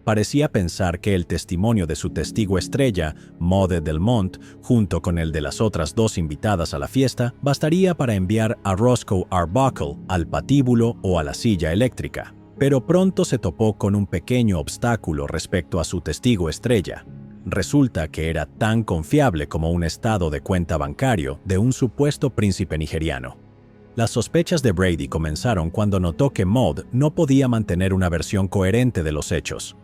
Parecía pensar que el testimonio de su testigo estrella, Maud Delmont, junto con el de las otras dos invitadas a la fiesta, bastaría para enviar a Roscoe Arbuckle al patíbulo o a la silla eléctrica. Pero pronto se topó con un pequeño obstáculo respecto a su testigo estrella. Resulta que era tan confiable como un estado de cuenta bancario de un supuesto príncipe nigeriano. Las sospechas de Brady comenzaron cuando notó que Maud no podía mantener una versión coherente de los hechos.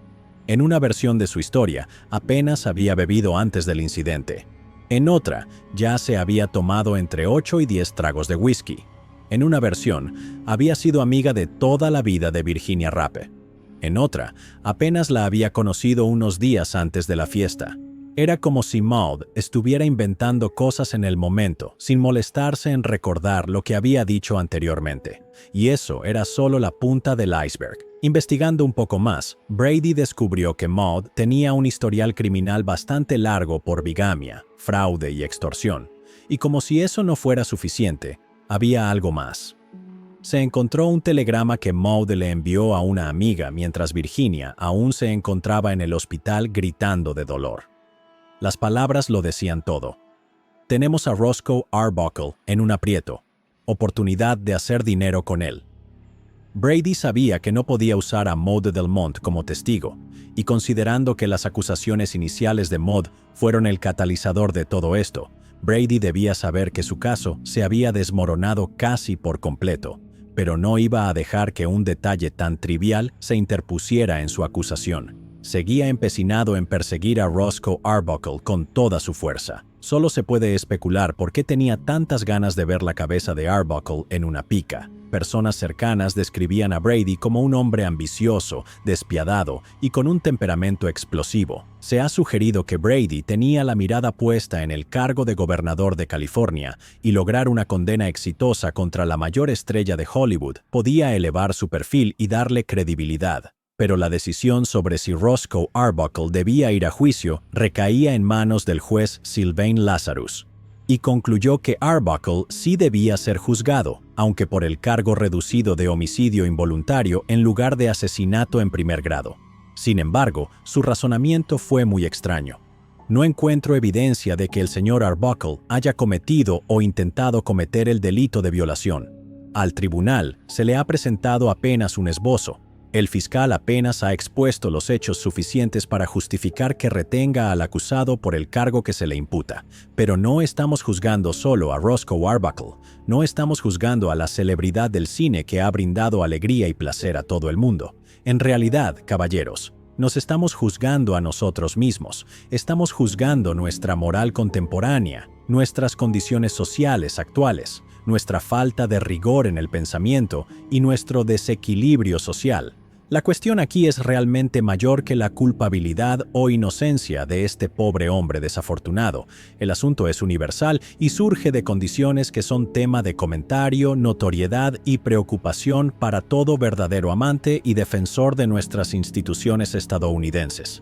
En una versión de su historia, apenas había bebido antes del incidente. En otra, ya se había tomado entre 8 y 10 tragos de whisky. En una versión, había sido amiga de toda la vida de Virginia Rapp. En otra, apenas la había conocido unos días antes de la fiesta. Era como si Maud estuviera inventando cosas en el momento, sin molestarse en recordar lo que había dicho anteriormente. Y eso era solo la punta del iceberg. Investigando un poco más, Brady descubrió que Maud tenía un historial criminal bastante largo por bigamia, fraude y extorsión. Y como si eso no fuera suficiente, había algo más. Se encontró un telegrama que Maud le envió a una amiga mientras Virginia aún se encontraba en el hospital gritando de dolor. Las palabras lo decían todo. Tenemos a Roscoe Arbuckle en un aprieto. Oportunidad de hacer dinero con él. Brady sabía que no podía usar a Maud Delmont como testigo, y considerando que las acusaciones iniciales de Maud fueron el catalizador de todo esto, Brady debía saber que su caso se había desmoronado casi por completo, pero no iba a dejar que un detalle tan trivial se interpusiera en su acusación. Seguía empecinado en perseguir a Roscoe Arbuckle con toda su fuerza. Solo se puede especular por qué tenía tantas ganas de ver la cabeza de Arbuckle en una pica. Personas cercanas describían a Brady como un hombre ambicioso, despiadado y con un temperamento explosivo. Se ha sugerido que Brady tenía la mirada puesta en el cargo de gobernador de California y lograr una condena exitosa contra la mayor estrella de Hollywood podía elevar su perfil y darle credibilidad. Pero la decisión sobre si Roscoe Arbuckle debía ir a juicio recaía en manos del juez Sylvain Lazarus, y concluyó que Arbuckle sí debía ser juzgado, aunque por el cargo reducido de homicidio involuntario en lugar de asesinato en primer grado. Sin embargo, su razonamiento fue muy extraño. No encuentro evidencia de que el señor Arbuckle haya cometido o intentado cometer el delito de violación. Al tribunal se le ha presentado apenas un esbozo. El fiscal apenas ha expuesto los hechos suficientes para justificar que retenga al acusado por el cargo que se le imputa. Pero no estamos juzgando solo a Roscoe Arbuckle, no estamos juzgando a la celebridad del cine que ha brindado alegría y placer a todo el mundo. En realidad, caballeros, nos estamos juzgando a nosotros mismos, estamos juzgando nuestra moral contemporánea, nuestras condiciones sociales actuales, nuestra falta de rigor en el pensamiento y nuestro desequilibrio social. La cuestión aquí es realmente mayor que la culpabilidad o inocencia de este pobre hombre desafortunado. El asunto es universal y surge de condiciones que son tema de comentario, notoriedad y preocupación para todo verdadero amante y defensor de nuestras instituciones estadounidenses.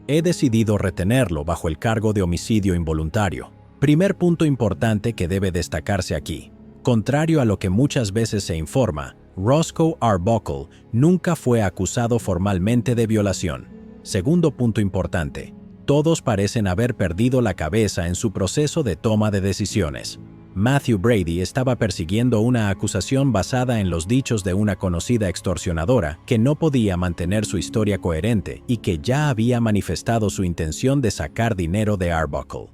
He decidido retenerlo bajo el cargo de homicidio involuntario. Primer punto importante que debe destacarse aquí. Contrario a lo que muchas veces se informa, Roscoe Arbuckle nunca fue acusado formalmente de violación. Segundo punto importante, todos parecen haber perdido la cabeza en su proceso de toma de decisiones. Matthew Brady estaba persiguiendo una acusación basada en los dichos de una conocida extorsionadora que no podía mantener su historia coherente y que ya había manifestado su intención de sacar dinero de Arbuckle.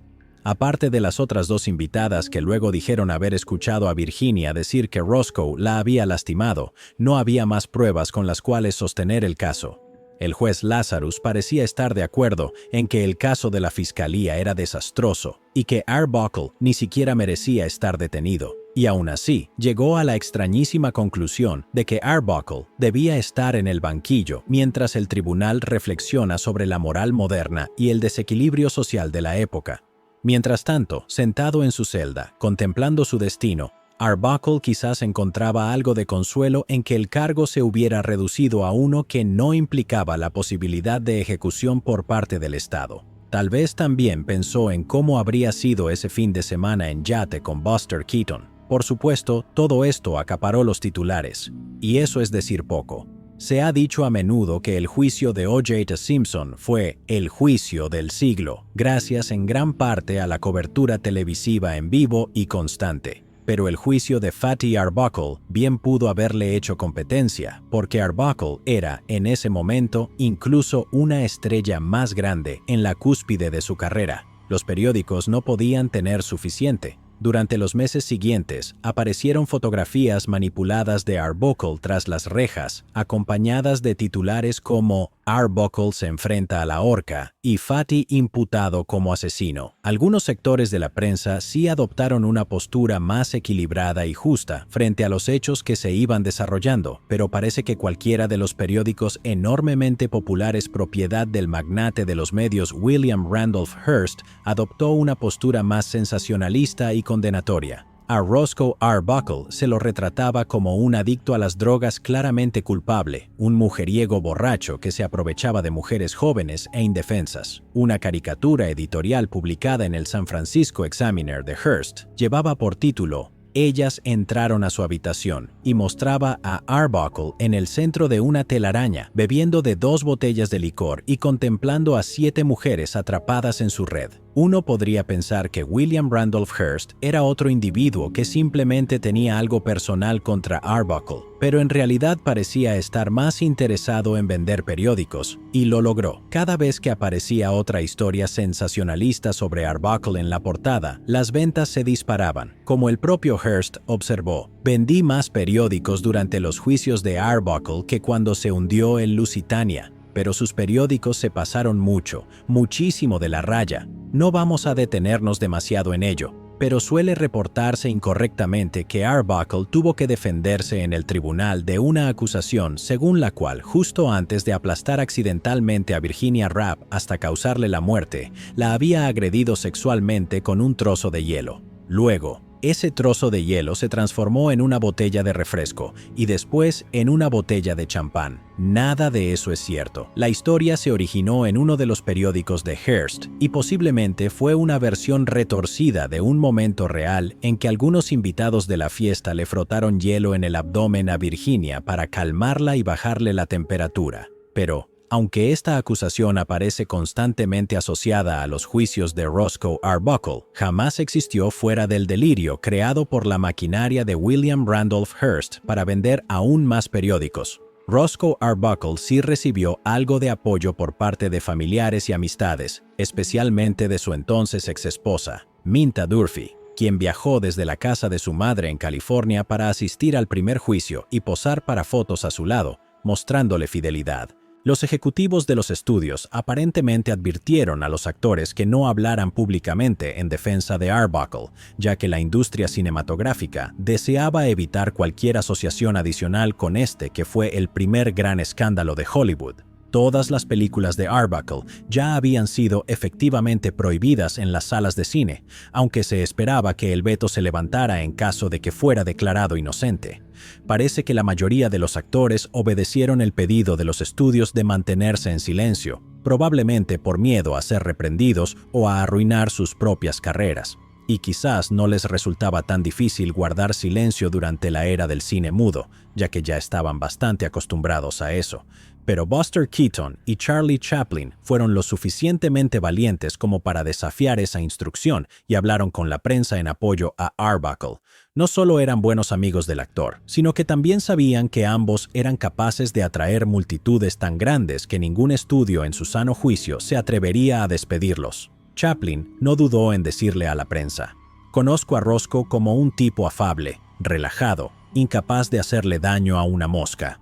Aparte de las otras dos invitadas que luego dijeron haber escuchado a Virginia decir que Roscoe la había lastimado, no había más pruebas con las cuales sostener el caso. El juez Lazarus parecía estar de acuerdo en que el caso de la fiscalía era desastroso y que Arbuckle ni siquiera merecía estar detenido, y aún así llegó a la extrañísima conclusión de que Arbuckle debía estar en el banquillo mientras el tribunal reflexiona sobre la moral moderna y el desequilibrio social de la época. Mientras tanto, sentado en su celda, contemplando su destino, Arbuckle quizás encontraba algo de consuelo en que el cargo se hubiera reducido a uno que no implicaba la posibilidad de ejecución por parte del Estado. Tal vez también pensó en cómo habría sido ese fin de semana en yate con Buster Keaton. Por supuesto, todo esto acaparó los titulares, y eso es decir poco. Se ha dicho a menudo que el juicio de O.J. Simpson fue el juicio del siglo, gracias en gran parte a la cobertura televisiva en vivo y constante. Pero el juicio de Fatty Arbuckle bien pudo haberle hecho competencia, porque Arbuckle era, en ese momento, incluso una estrella más grande en la cúspide de su carrera. Los periódicos no podían tener suficiente. Durante los meses siguientes, aparecieron fotografías manipuladas de Arbuckle tras las rejas, acompañadas de titulares como Arbuckle se enfrenta a la horca y Fatty imputado como asesino. Algunos sectores de la prensa sí adoptaron una postura más equilibrada y justa frente a los hechos que se iban desarrollando, pero parece que cualquiera de los periódicos enormemente populares propiedad del magnate de los medios William Randolph Hearst adoptó una postura más sensacionalista y condenatoria. A Roscoe Arbuckle se lo retrataba como un adicto a las drogas claramente culpable, un mujeriego borracho que se aprovechaba de mujeres jóvenes e indefensas. Una caricatura editorial publicada en el San Francisco Examiner de Hearst llevaba por título Ellas entraron a su habitación y mostraba a Arbuckle en el centro de una telaraña, bebiendo de 2 botellas de licor y contemplando a 7 mujeres atrapadas en su red. Uno podría pensar que William Randolph Hearst era otro individuo que simplemente tenía algo personal contra Arbuckle, pero en realidad parecía estar más interesado en vender periódicos, y lo logró. Cada vez que aparecía otra historia sensacionalista sobre Arbuckle en la portada, las ventas se disparaban. Como el propio Hearst observó, vendí más periódicos durante los juicios de Arbuckle que cuando se hundió el Lusitania. Pero sus periódicos se pasaron muchísimo de la raya. No vamos a detenernos demasiado en ello, pero suele reportarse incorrectamente que Arbuckle tuvo que defenderse en el tribunal de una acusación según la cual, justo antes de aplastar accidentalmente a Virginia Rapp hasta causarle la muerte, la había agredido sexualmente con un trozo de hielo. Luego, ese trozo de hielo se transformó en una botella de refresco y después en una botella de champán. Nada de eso es cierto. La historia se originó en uno de los periódicos de Hearst y posiblemente fue una versión retorcida de un momento real en que algunos invitados de la fiesta le frotaron hielo en el abdomen a Virginia para calmarla y bajarle la temperatura. Pero, aunque esta acusación aparece constantemente asociada a los juicios de Roscoe Arbuckle, jamás existió fuera del delirio creado por la maquinaria de William Randolph Hearst para vender aún más periódicos. Roscoe Arbuckle sí recibió algo de apoyo por parte de familiares y amistades, especialmente de su entonces exesposa, Minta Durfee, quien viajó desde la casa de su madre en California para asistir al primer juicio y posar para fotos a su lado, mostrándole fidelidad. Los ejecutivos de los estudios aparentemente advirtieron a los actores que no hablaran públicamente en defensa de Arbuckle, ya que la industria cinematográfica deseaba evitar cualquier asociación adicional con este que fue el primer gran escándalo de Hollywood. Todas las películas de Arbuckle ya habían sido efectivamente prohibidas en las salas de cine, aunque se esperaba que el veto se levantara en caso de que fuera declarado inocente. Parece que la mayoría de los actores obedecieron el pedido de los estudios de mantenerse en silencio, probablemente por miedo a ser reprendidos o a arruinar sus propias carreras. y quizás no les resultaba tan difícil guardar silencio durante la era del cine mudo, ya que ya estaban bastante acostumbrados a eso. Pero Buster Keaton y Charlie Chaplin fueron lo suficientemente valientes como para desafiar esa instrucción y hablaron con la prensa en apoyo a Arbuckle. No solo eran buenos amigos del actor, sino que también sabían que ambos eran capaces de atraer multitudes tan grandes que ningún estudio en su sano juicio se atrevería a despedirlos. Chaplin no dudó en decirle a la prensa: «Conozco a Roscoe como un tipo afable, relajado, incapaz de hacerle daño a una mosca».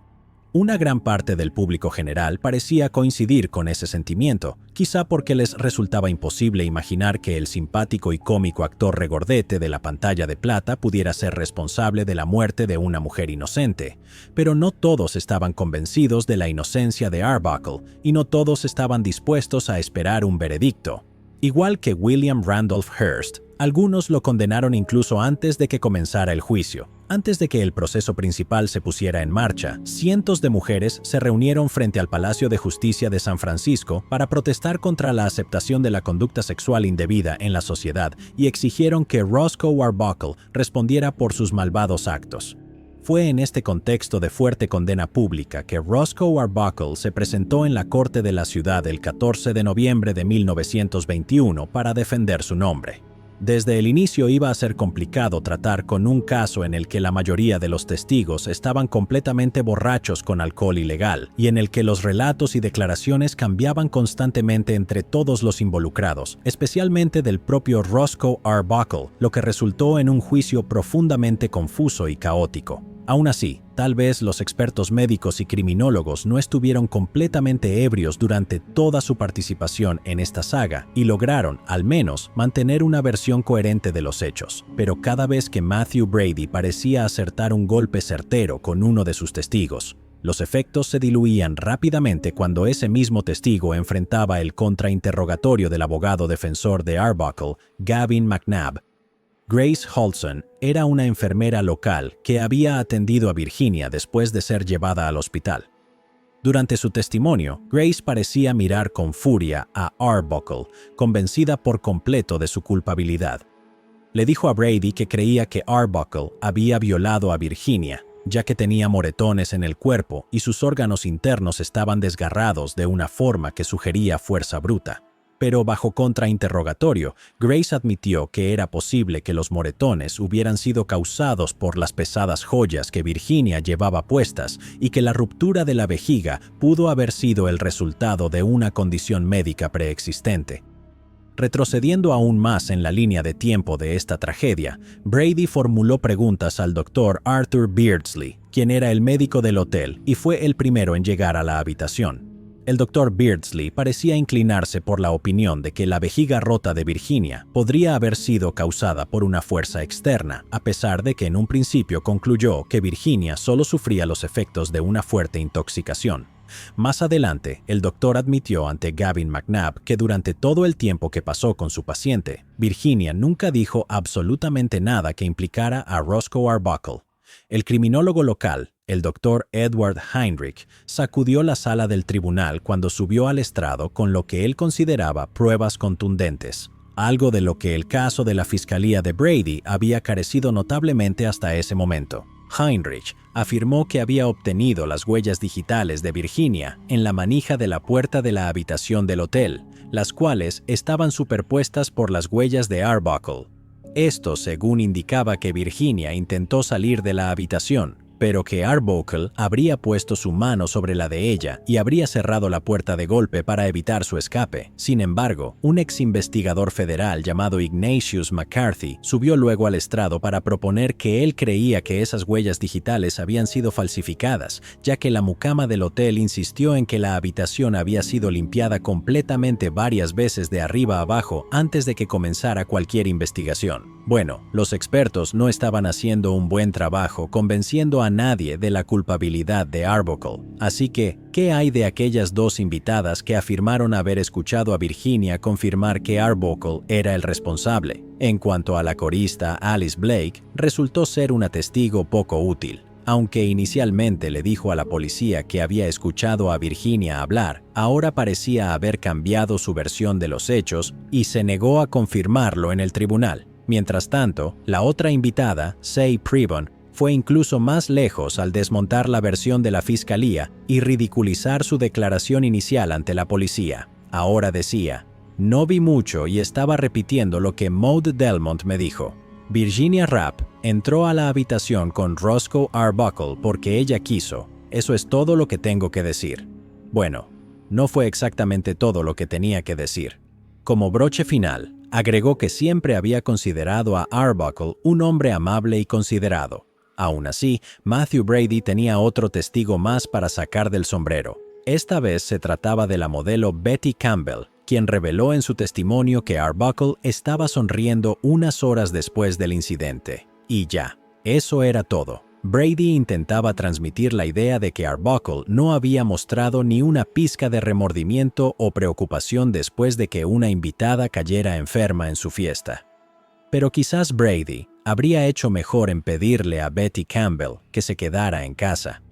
Una gran parte del público general parecía coincidir con ese sentimiento, quizá porque les resultaba imposible imaginar que el simpático y cómico actor regordete de la pantalla de plata pudiera ser responsable de la muerte de una mujer inocente. Pero no todos estaban convencidos de la inocencia de Arbuckle, y no todos estaban dispuestos a esperar un veredicto. Igual que William Randolph Hearst, algunos lo condenaron incluso antes de que comenzara el juicio. Antes de que el proceso principal se pusiera en marcha, cientos de mujeres se reunieron frente al Palacio de Justicia de San Francisco para protestar contra la aceptación de la conducta sexual indebida en la sociedad y exigieron que Roscoe Arbuckle respondiera por sus malvados actos. Fue en este contexto de fuerte condena pública que Roscoe Arbuckle se presentó en la corte de la ciudad el 14 de noviembre de 1921 para defender su nombre. Desde el inicio iba a ser complicado tratar con un caso en el que la mayoría de los testigos estaban completamente borrachos con alcohol ilegal y en el que los relatos y declaraciones cambiaban constantemente entre todos los involucrados, especialmente del propio Roscoe Arbuckle, lo que resultó en un juicio profundamente confuso y caótico. Aún así, tal vez los expertos médicos y criminólogos no estuvieron completamente ebrios durante toda su participación en esta saga y lograron, al menos, mantener una versión coherente de los hechos. Pero cada vez que Matthew Brady parecía acertar un golpe certero con uno de sus testigos, los efectos se diluían rápidamente cuando ese mismo testigo enfrentaba el contrainterrogatorio del abogado defensor de Arbuckle, Gavin McNabb. Grace Holson era una enfermera local que había atendido a Virginia después de ser llevada al hospital. Durante su testimonio, Grace parecía mirar con furia a Arbuckle, convencida por completo de su culpabilidad. Le dijo a Brady que creía que Arbuckle había violado a Virginia, ya que tenía moretones en el cuerpo y sus órganos internos estaban desgarrados de una forma que sugería fuerza bruta. Pero bajo contrainterrogatorio, Grace admitió que era posible que los moretones hubieran sido causados por las pesadas joyas que Virginia llevaba puestas y que la ruptura de la vejiga pudo haber sido el resultado de una condición médica preexistente. Retrocediendo aún más en la línea de tiempo de esta tragedia, Brady formuló preguntas al Dr. Arthur Beardsley, quien era el médico del hotel y fue el primero en llegar a la habitación. El Dr. Beardsley parecía inclinarse por la opinión de que la vejiga rota de Virginia podría haber sido causada por una fuerza externa, a pesar de que en un principio concluyó que Virginia solo sufría los efectos de una fuerte intoxicación. Más adelante, el doctor admitió ante Gavin McNabb que durante todo el tiempo que pasó con su paciente, Virginia nunca dijo absolutamente nada que implicara a Roscoe Arbuckle. El criminólogo local, el Dr. Edward Heinrich, sacudió la sala del tribunal cuando subió al estrado con lo que él consideraba pruebas contundentes, algo de lo que el caso de la Fiscalía de Brady había carecido notablemente hasta ese momento. Heinrich afirmó que había obtenido las huellas digitales de Virginia en la manija de la puerta de la habitación del hotel, las cuales estaban superpuestas por las huellas de Arbuckle. Esto, según indicaba que Virginia intentó salir de la habitación, pero que Arbuckle habría puesto su mano sobre la de ella y habría cerrado la puerta de golpe para evitar su escape. Sin embargo, un ex investigador federal llamado Ignatius McCarthy subió luego al estrado para proponer que él creía que esas huellas digitales habían sido falsificadas, ya que la mucama del hotel insistió en que la habitación había sido limpiada completamente varias veces de arriba a abajo antes de que comenzara cualquier investigación. Bueno, los expertos no estaban haciendo un buen trabajo convenciendo a nadie de la culpabilidad de Arbuckle. Así que, ¿qué hay de aquellas dos invitadas que afirmaron haber escuchado a Virginia confirmar que Arbuckle era el responsable? En cuanto a la corista Alice Blake, resultó ser una testigo poco útil. Aunque inicialmente le dijo a la policía que había escuchado a Virginia hablar, ahora parecía haber cambiado su versión de los hechos y se negó a confirmarlo en el tribunal. Mientras tanto, la otra invitada, Say Pribon, fue incluso más lejos al desmontar la versión de la fiscalía y ridiculizar su declaración inicial ante la policía. Ahora decía, no vi mucho y estaba repitiendo lo que Maud Delmont me dijo. Virginia Rapp entró a la habitación con Roscoe Arbuckle porque ella quiso. Eso es todo lo que tengo que decir. Bueno, no fue exactamente todo lo que tenía que decir. Como broche final, agregó que siempre había considerado a Arbuckle un hombre amable y considerado. Aún así, Matthew Brady tenía otro testigo más para sacar del sombrero. Esta vez se trataba de la modelo Betty Campbell, quien reveló en su testimonio que Arbuckle estaba sonriendo unas horas después del incidente. Y ya, eso era todo. Brady intentaba transmitir la idea de que Arbuckle no había mostrado ni una pizca de remordimiento o preocupación después de que una invitada cayera enferma en su fiesta. Pero quizás Brady habría hecho mejor en pedirle a Betty Campbell que se quedara en casa.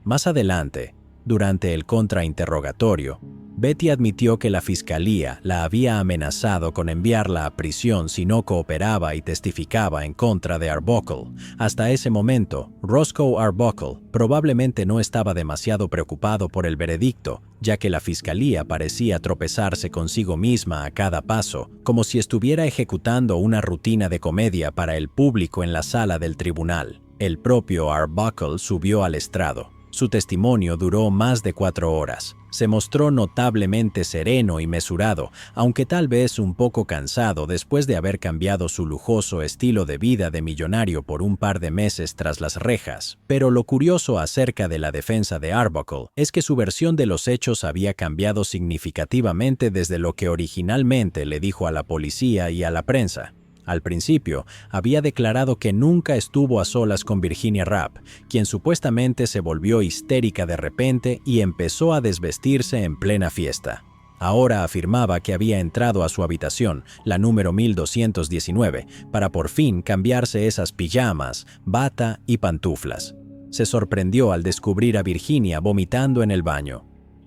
Más adelante, durante el contrainterrogatorio, Betty admitió que la fiscalía la había amenazado con enviarla a prisión si no cooperaba y testificaba en contra de Arbuckle. Hasta ese momento, Roscoe Arbuckle probablemente no estaba demasiado preocupado por el veredicto, ya que la fiscalía parecía tropezarse consigo misma a cada paso, como si estuviera ejecutando una rutina de comedia para el público en la sala del tribunal. El propio Arbuckle subió al estrado. Su testimonio duró más de 4 horas. Se mostró notablemente sereno y mesurado, aunque tal vez un poco cansado después de haber cambiado su lujoso estilo de vida de millonario por un par de meses tras las rejas. Pero lo curioso acerca de la defensa de Arbuckle es que su versión de los hechos había cambiado significativamente desde lo que originalmente le dijo a la policía y a la prensa. Al principio, había declarado que nunca estuvo a solas con Virginia Rapp, quien supuestamente se volvió histérica de repente y empezó a desvestirse en plena fiesta. Ahora afirmaba que había entrado a su habitación, la número 1219, para por fin cambiarse esas pijamas, bata y pantuflas. Se sorprendió al descubrir a Virginia vomitando en el baño.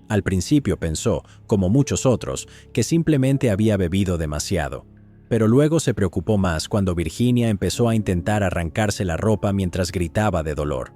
Al principio pensó, como muchos otros, que simplemente había bebido demasiado. Pero luego se preocupó más cuando Virginia empezó a intentar arrancarse la ropa mientras gritaba de dolor.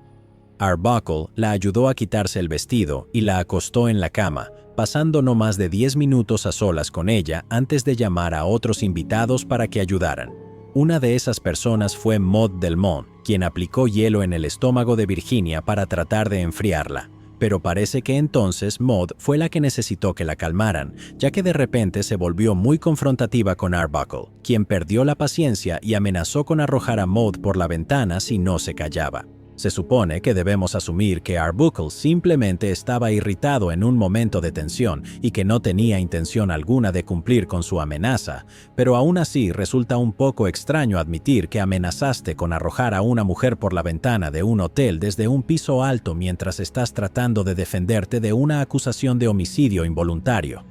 Arbuckle la ayudó a quitarse el vestido y la acostó en la cama, pasando no más de 10 minutos a solas con ella antes de llamar a otros invitados para que ayudaran. Una de esas personas fue Maud Delmont, quien aplicó hielo en el estómago de Virginia para tratar de enfriarla. Pero parece que entonces Maud fue la que necesitó que la calmaran, ya que de repente se volvió muy confrontativa con Arbuckle, quien perdió la paciencia y amenazó con arrojar a Maud por la ventana si no se callaba. Se supone que debemos asumir que Arbuckle simplemente estaba irritado en un momento de tensión y que no tenía intención alguna de cumplir con su amenaza, pero aún así resulta un poco extraño admitir que amenazaste con arrojar a una mujer por la ventana de un hotel desde un piso alto mientras estás tratando de defenderte de una acusación de homicidio involuntario.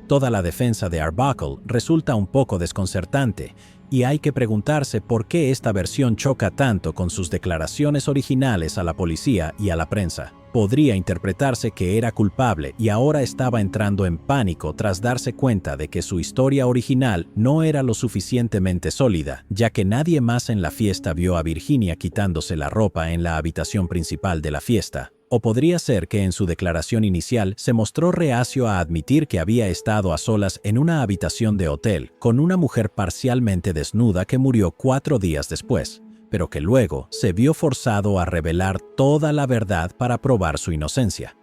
Toda la defensa de Arbuckle resulta un poco desconcertante, y hay que preguntarse por qué esta versión choca tanto con sus declaraciones originales a la policía y a la prensa. Podría interpretarse que era culpable y ahora estaba entrando en pánico tras darse cuenta de que su historia original no era lo suficientemente sólida, ya que nadie más en la fiesta vio a Virginia quitándose la ropa en la habitación principal de la fiesta. O podría ser que en su declaración inicial se mostró reacio a admitir que había estado a solas en una habitación de hotel con una mujer parcialmente desnuda que murió 4 días después, pero que luego se vio forzado a revelar toda la verdad para probar su inocencia.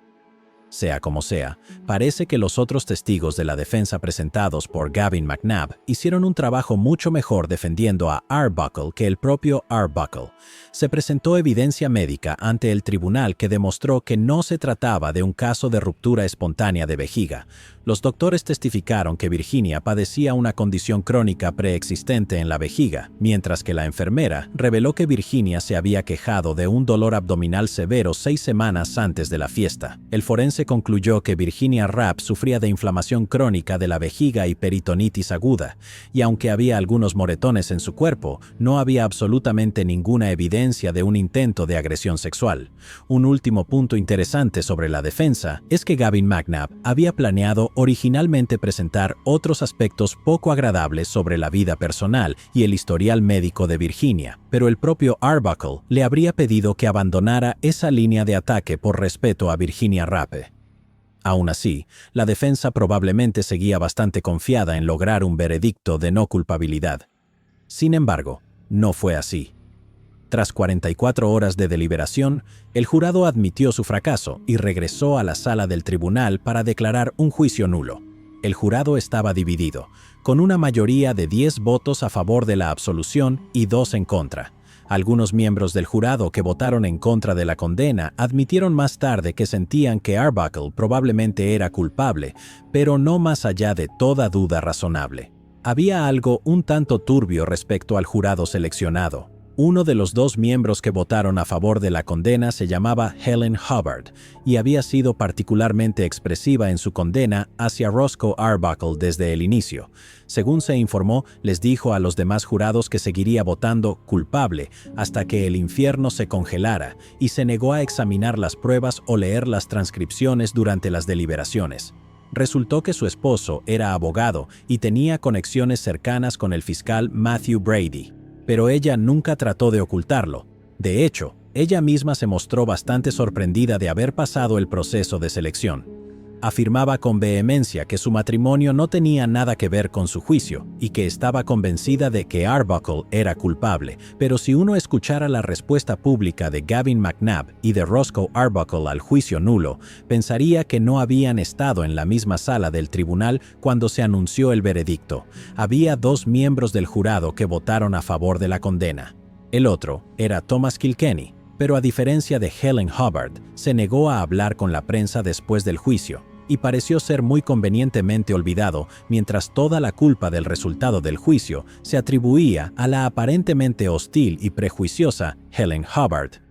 Sea como sea, parece que los otros testigos de la defensa presentados por Gavin McNabb hicieron un trabajo mucho mejor defendiendo a Arbuckle que el propio Arbuckle. Se presentó evidencia médica ante el tribunal que demostró que no se trataba de un caso de ruptura espontánea de vejiga. Los doctores testificaron que Virginia padecía una condición crónica preexistente en la vejiga, mientras que la enfermera reveló que Virginia se había quejado de un dolor abdominal severo 6 semanas antes de la fiesta. El forense concluyó que Virginia Rapp sufría de inflamación crónica de la vejiga y peritonitis aguda, y aunque había algunos moretones en su cuerpo, no había absolutamente ninguna evidencia de un intento de agresión sexual. Un último punto interesante sobre la defensa es que Gavin McNabb había planeado originalmente presentar otros aspectos poco agradables sobre la vida personal y el historial médico de Virginia, pero el propio Arbuckle le habría pedido que abandonara esa línea de ataque por respeto a Virginia Rappe. Aún así, la defensa probablemente seguía bastante confiada en lograr un veredicto de no culpabilidad. Sin embargo, no fue así. Tras 44 horas de deliberación, el jurado admitió su fracaso y regresó a la sala del tribunal para declarar un juicio nulo. El jurado estaba dividido, con una mayoría de 10 votos a favor de la absolución y 2 en contra. Algunos miembros del jurado que votaron en contra de la condena admitieron más tarde que sentían que Arbuckle probablemente era culpable, pero no más allá de toda duda razonable. Había algo un tanto turbio respecto al jurado seleccionado. Uno de los 2 miembros que votaron a favor de la condena se llamaba Helen Hubbard y había sido particularmente expresiva en su condena hacia Roscoe Arbuckle desde el inicio. Según se informó, les dijo a los demás jurados que seguiría votando culpable hasta que el infierno se congelara y se negó a examinar las pruebas o leer las transcripciones durante las deliberaciones. Resultó que su esposo era abogado y tenía conexiones cercanas con el fiscal Matthew Brady. Pero ella nunca trató de ocultarlo. De hecho, ella misma se mostró bastante sorprendida de haber pasado el proceso de selección. Afirmaba con vehemencia que su matrimonio no tenía nada que ver con su juicio y que estaba convencida de que Arbuckle era culpable, pero si uno escuchara la respuesta pública de Gavin McNabb y de Roscoe Arbuckle al juicio nulo, pensaría que no habían estado en la misma sala del tribunal cuando se anunció el veredicto. Había 2 miembros del jurado que votaron a favor de la condena. El otro era Thomas Kilkenny, pero a diferencia de Helen Hubbard, se negó a hablar con la prensa después del juicio y pareció ser muy convenientemente olvidado, mientras toda la culpa del resultado del juicio se atribuía a la aparentemente hostil y prejuiciosa Helen Hubbard.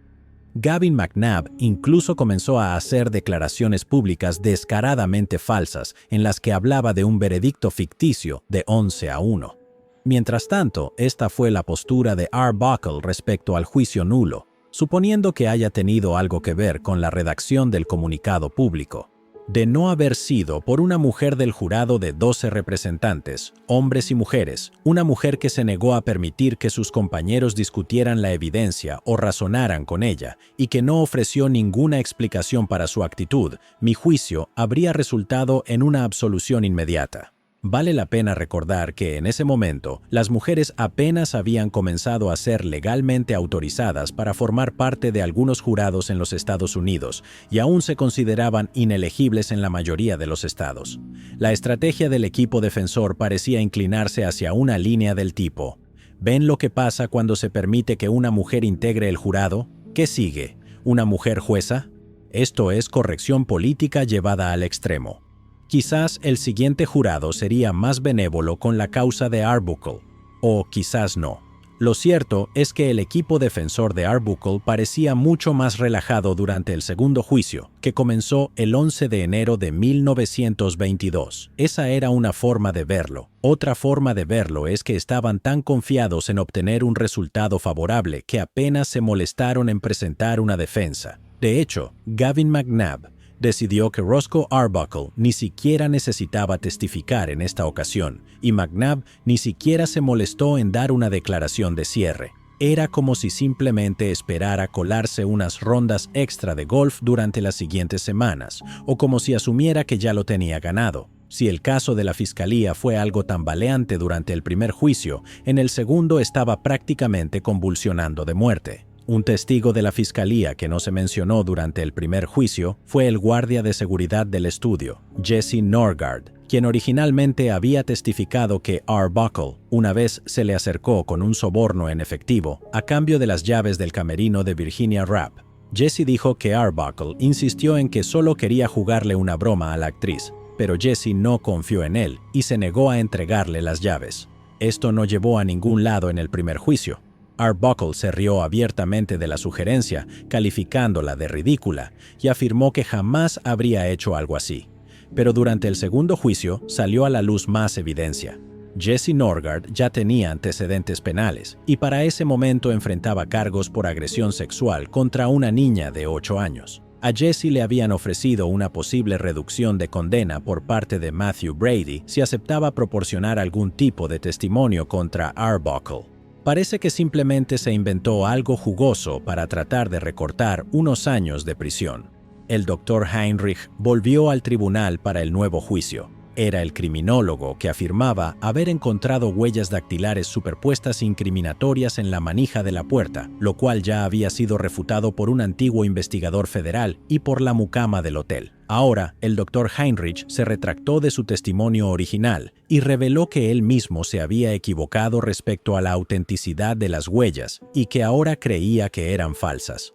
Gavin McNabb incluso comenzó a hacer declaraciones públicas descaradamente falsas en las que hablaba de un veredicto ficticio de 11-1. Mientras tanto, esta fue la postura de Arbuckle respecto al juicio nulo, suponiendo que haya tenido algo que ver con la redacción del comunicado público. De no haber sido por una mujer del jurado de 12 representantes, hombres y mujeres, una mujer que se negó a permitir que sus compañeros discutieran la evidencia o razonaran con ella, y que no ofreció ninguna explicación para su actitud, mi juicio habría resultado en una absolución inmediata. Vale la pena recordar que en ese momento, las mujeres apenas habían comenzado a ser legalmente autorizadas para formar parte de algunos jurados en los Estados Unidos y aún se consideraban inelegibles en la mayoría de los estados. La estrategia del equipo defensor parecía inclinarse hacia una línea del tipo: ¿ven lo que pasa cuando se permite que una mujer integre el jurado? ¿Qué sigue? ¿Una mujer jueza? Esto es corrección política llevada al extremo. Quizás el siguiente jurado sería más benévolo con la causa de Arbuckle, o quizás no. Lo cierto es que el equipo defensor de Arbuckle parecía mucho más relajado durante el segundo juicio, que comenzó el 11 de enero de 1922. Esa era una forma de verlo. Otra forma de verlo es que estaban tan confiados en obtener un resultado favorable que apenas se molestaron en presentar una defensa. De hecho, Gavin McNabb decidió que Roscoe Arbuckle ni siquiera necesitaba testificar en esta ocasión, y McNabb ni siquiera se molestó en dar una declaración de cierre. Era como si simplemente esperara colarse unas rondas extra de golf durante las siguientes semanas, o como si asumiera que ya lo tenía ganado. Si el caso de la fiscalía fue algo tambaleante durante el primer juicio, en el segundo estaba prácticamente convulsionando de muerte. Un testigo de la fiscalía que no se mencionó durante el primer juicio fue el guardia de seguridad del estudio, Jesse Norgard, quien originalmente había testificado que Arbuckle una vez se le acercó con un soborno en efectivo a cambio de las llaves del camerino de Virginia Rappe. Jesse dijo que Arbuckle insistió en que solo quería jugarle una broma a la actriz, pero Jesse no confió en él y se negó a entregarle las llaves. Esto no llevó a ningún lado en el primer juicio. Arbuckle se rió abiertamente de la sugerencia, calificándola de ridícula, y afirmó que jamás habría hecho algo así. Pero durante el segundo juicio salió a la luz más evidencia. Jesse Norgard ya tenía antecedentes penales, y para ese momento enfrentaba cargos por agresión sexual contra una niña de 8 años. A Jesse le habían ofrecido una posible reducción de condena por parte de Matthew Brady si aceptaba proporcionar algún tipo de testimonio contra Arbuckle. Parece que simplemente se inventó algo jugoso para tratar de recortar unos años de prisión. El Dr. Heinrich volvió al tribunal para el nuevo juicio. Era el criminólogo que afirmaba haber encontrado huellas dactilares superpuestas incriminatorias en la manija de la puerta, lo cual ya había sido refutado por un antiguo investigador federal y por la mucama del hotel. Ahora, el Dr. Heinrich se retractó de su testimonio original y reveló que él mismo se había equivocado respecto a la autenticidad de las huellas y que ahora creía que eran falsas.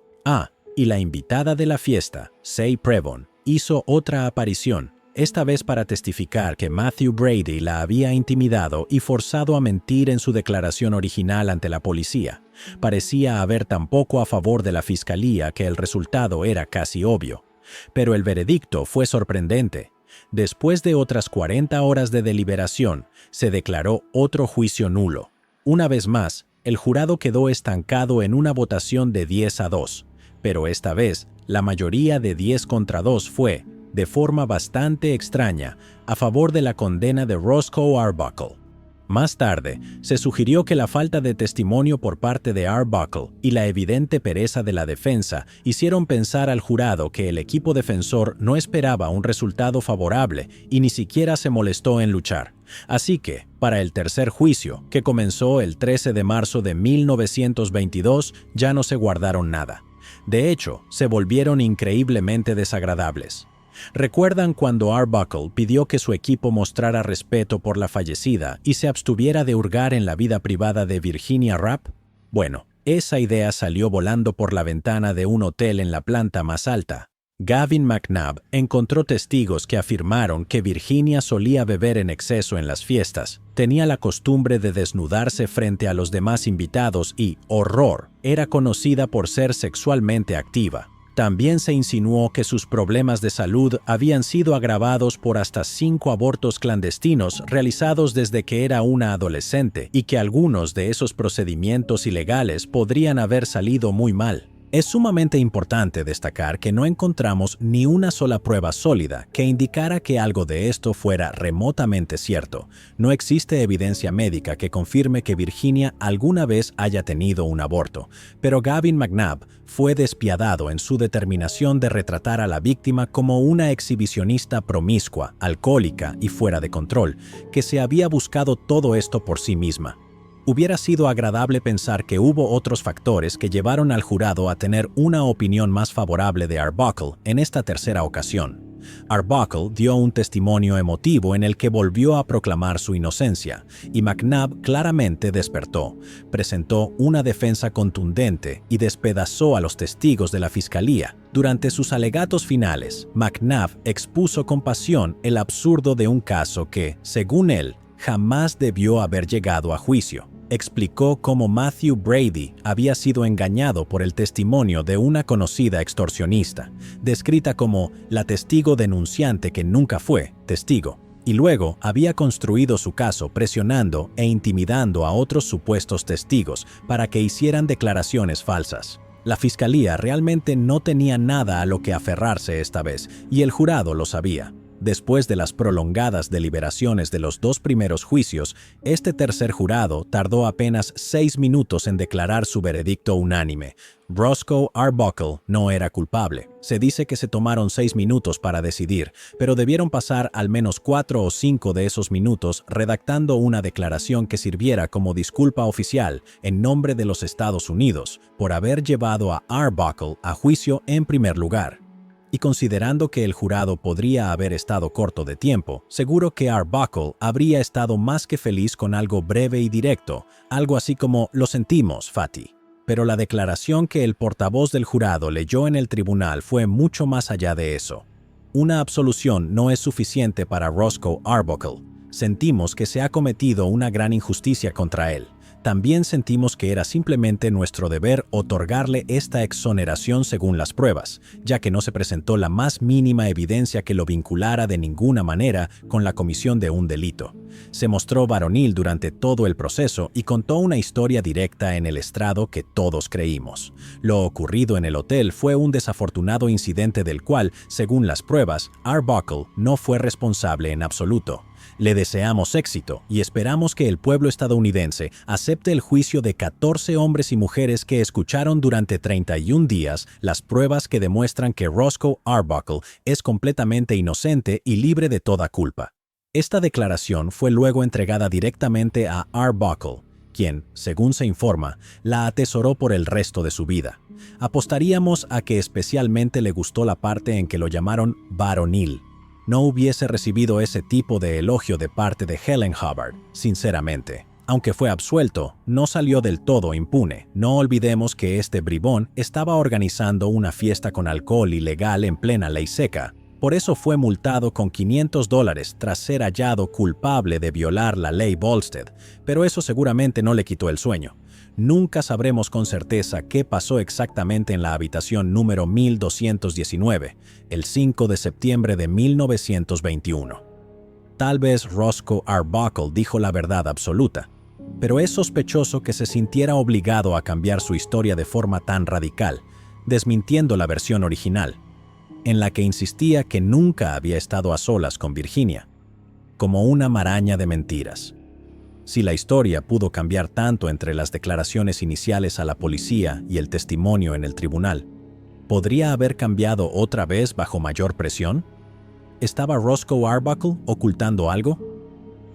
Y la invitada de la fiesta, Say Prevon, hizo otra aparición, esta vez para testificar que Matthew Brady la había intimidado y forzado a mentir en su declaración original ante la policía. Parecía haber tan poco a favor de la fiscalía que el resultado era casi obvio. Pero el veredicto fue sorprendente. Después de otras 40 horas de deliberación, se declaró otro juicio nulo. Una vez más, el jurado quedó estancado en una votación de 10-2, pero esta vez, la mayoría de 10 contra 2 fue, de forma bastante extraña, a favor de la condena de Roscoe Arbuckle. Más tarde, se sugirió que la falta de testimonio por parte de Arbuckle y la evidente pereza de la defensa hicieron pensar al jurado que el equipo defensor no esperaba un resultado favorable y ni siquiera se molestó en luchar. Así que, para el tercer juicio, que comenzó el 13 de marzo de 1922, ya no se guardaron nada. De hecho, se volvieron increíblemente desagradables. ¿Recuerdan cuando Arbuckle pidió que su equipo mostrara respeto por la fallecida y se abstuviera de hurgar en la vida privada de Virginia Rapp? Bueno, esa idea salió volando por la ventana de un hotel en la planta más alta. Gavin McNabb encontró testigos que afirmaron que Virginia solía beber en exceso en las fiestas, tenía la costumbre de desnudarse frente a los demás invitados y, horror, era conocida por ser sexualmente activa. También se insinuó que sus problemas de salud habían sido agravados por hasta 5 abortos clandestinos realizados desde que era una adolescente y que algunos de esos procedimientos ilegales podrían haber salido muy mal. Es sumamente importante destacar que no encontramos ni una sola prueba sólida que indicara que algo de esto fuera remotamente cierto. No existe evidencia médica que confirme que Virginia alguna vez haya tenido un aborto, pero Gavin McNabb fue despiadado en su determinación de retratar a la víctima como una exhibicionista promiscua, alcohólica y fuera de control, que se había buscado todo esto por sí misma. Hubiera sido agradable pensar que hubo otros factores que llevaron al jurado a tener una opinión más favorable de Arbuckle en esta tercera ocasión. Arbuckle dio un testimonio emotivo en el que volvió a proclamar su inocencia, y McNabb claramente despertó, presentó una defensa contundente y despedazó a los testigos de la fiscalía. Durante sus alegatos finales, McNabb expuso con pasión el absurdo de un caso que, según él, jamás debió haber llegado a juicio. Explicó cómo Matthew Brady había sido engañado por el testimonio de una conocida extorsionista, descrita como la testigo denunciante que nunca fue testigo, y luego había construido su caso presionando e intimidando a otros supuestos testigos para que hicieran declaraciones falsas. La fiscalía realmente no tenía nada a lo que aferrarse esta vez, y el jurado lo sabía. Después de las prolongadas deliberaciones de los 2 primeros juicios, este tercer jurado tardó apenas 6 minutos en declarar su veredicto unánime. Roscoe Arbuckle no era culpable. Se dice que se tomaron 6 minutos para decidir, pero debieron pasar al menos 4 o 5 de esos minutos redactando una declaración que sirviera como disculpa oficial en nombre de los Estados Unidos por haber llevado a Arbuckle a juicio en primer lugar. Y considerando que el jurado podría haber estado corto de tiempo, seguro que Arbuckle habría estado más que feliz con algo breve y directo, algo así como «Lo sentimos, Fatty». Pero la declaración que el portavoz del jurado leyó en el tribunal fue mucho más allá de eso. Una absolución no es suficiente para Roscoe Arbuckle. Sentimos que se ha cometido una gran injusticia contra él. También sentimos que era simplemente nuestro deber otorgarle esta exoneración según las pruebas, ya que no se presentó la más mínima evidencia que lo vinculara de ninguna manera con la comisión de un delito. Se mostró varonil durante todo el proceso y contó una historia directa en el estrado que todos creímos. Lo ocurrido en el hotel fue un desafortunado incidente del cual, según las pruebas, Arbuckle no fue responsable en absoluto. Le deseamos éxito y esperamos que el pueblo estadounidense acepte el juicio de 14 hombres y mujeres que escucharon durante 31 días las pruebas que demuestran que Roscoe Arbuckle es completamente inocente y libre de toda culpa. Esta declaración fue luego entregada directamente a Arbuckle, quien, según se informa, la atesoró por el resto de su vida. Apostaríamos a que especialmente le gustó la parte en que lo llamaron varonil. No hubiese recibido ese tipo de elogio de parte de Helen Hubbard, sinceramente. Aunque fue absuelto, no salió del todo impune. No olvidemos que este bribón estaba organizando una fiesta con alcohol ilegal en plena ley seca. Por eso fue multado con $500 tras ser hallado culpable de violar la ley Volstead, pero eso seguramente no le quitó el sueño. Nunca sabremos con certeza qué pasó exactamente en la habitación número 1219, el 5 de septiembre de 1921. Tal vez Roscoe Arbuckle dijo la verdad absoluta, pero es sospechoso que se sintiera obligado a cambiar su historia de forma tan radical, desmintiendo la versión original, en la que insistía que nunca había estado a solas con Virginia, como una maraña de mentiras. Si la historia pudo cambiar tanto entre las declaraciones iniciales a la policía y el testimonio en el tribunal, ¿podría haber cambiado otra vez bajo mayor presión? ¿Estaba Roscoe Arbuckle ocultando algo?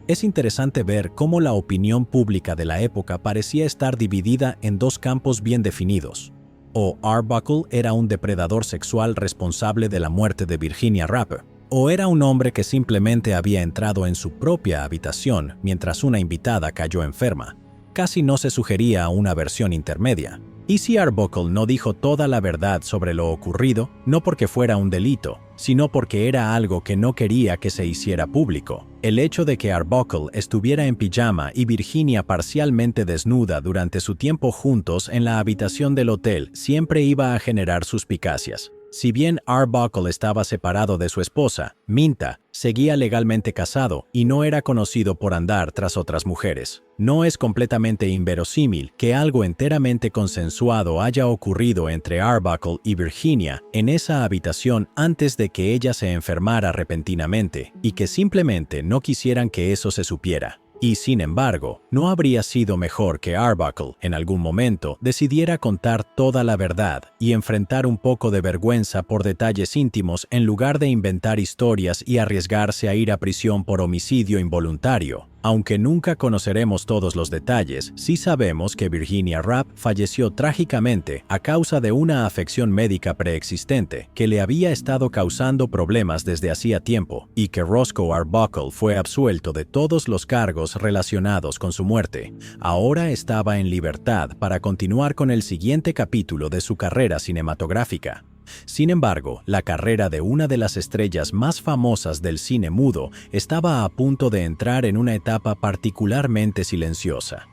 Es interesante ver cómo la opinión pública de la época parecía estar dividida en dos campos bien definidos. O Arbuckle era un depredador sexual responsable de la muerte de Virginia Rappe, o era un hombre que simplemente había entrado en su propia habitación mientras una invitada cayó enferma. Casi no se sugería una versión intermedia. ¿Y si Arbuckle no dijo toda la verdad sobre lo ocurrido, no porque fuera un delito, sino porque era algo que no quería que se hiciera público? El hecho de que Arbuckle estuviera en pijama y Virginia parcialmente desnuda durante su tiempo juntos en la habitación del hotel siempre iba a generar suspicacias. Si bien Arbuckle estaba separado de su esposa, Minta, seguía legalmente casado y no era conocido por andar tras otras mujeres. No es completamente inverosímil que algo enteramente consensuado haya ocurrido entre Arbuckle y Virginia en esa habitación antes de que ella se enfermara repentinamente y que simplemente no quisieran que eso se supiera. Y sin embargo, ¿no habría sido mejor que Arbuckle, en algún momento, decidiera contar toda la verdad y enfrentar un poco de vergüenza por detalles íntimos en lugar de inventar historias y arriesgarse a ir a prisión por homicidio involuntario? Aunque nunca conoceremos todos los detalles, sí sabemos que Virginia Rappe falleció trágicamente a causa de una afección médica preexistente que le había estado causando problemas desde hacía tiempo, y que Roscoe Arbuckle fue absuelto de todos los cargos relacionados con su muerte. Ahora estaba en libertad para continuar con el siguiente capítulo de su carrera cinematográfica. Sin embargo, la carrera de una de las estrellas más famosas del cine mudo estaba a punto de entrar en una etapa particularmente silenciosa.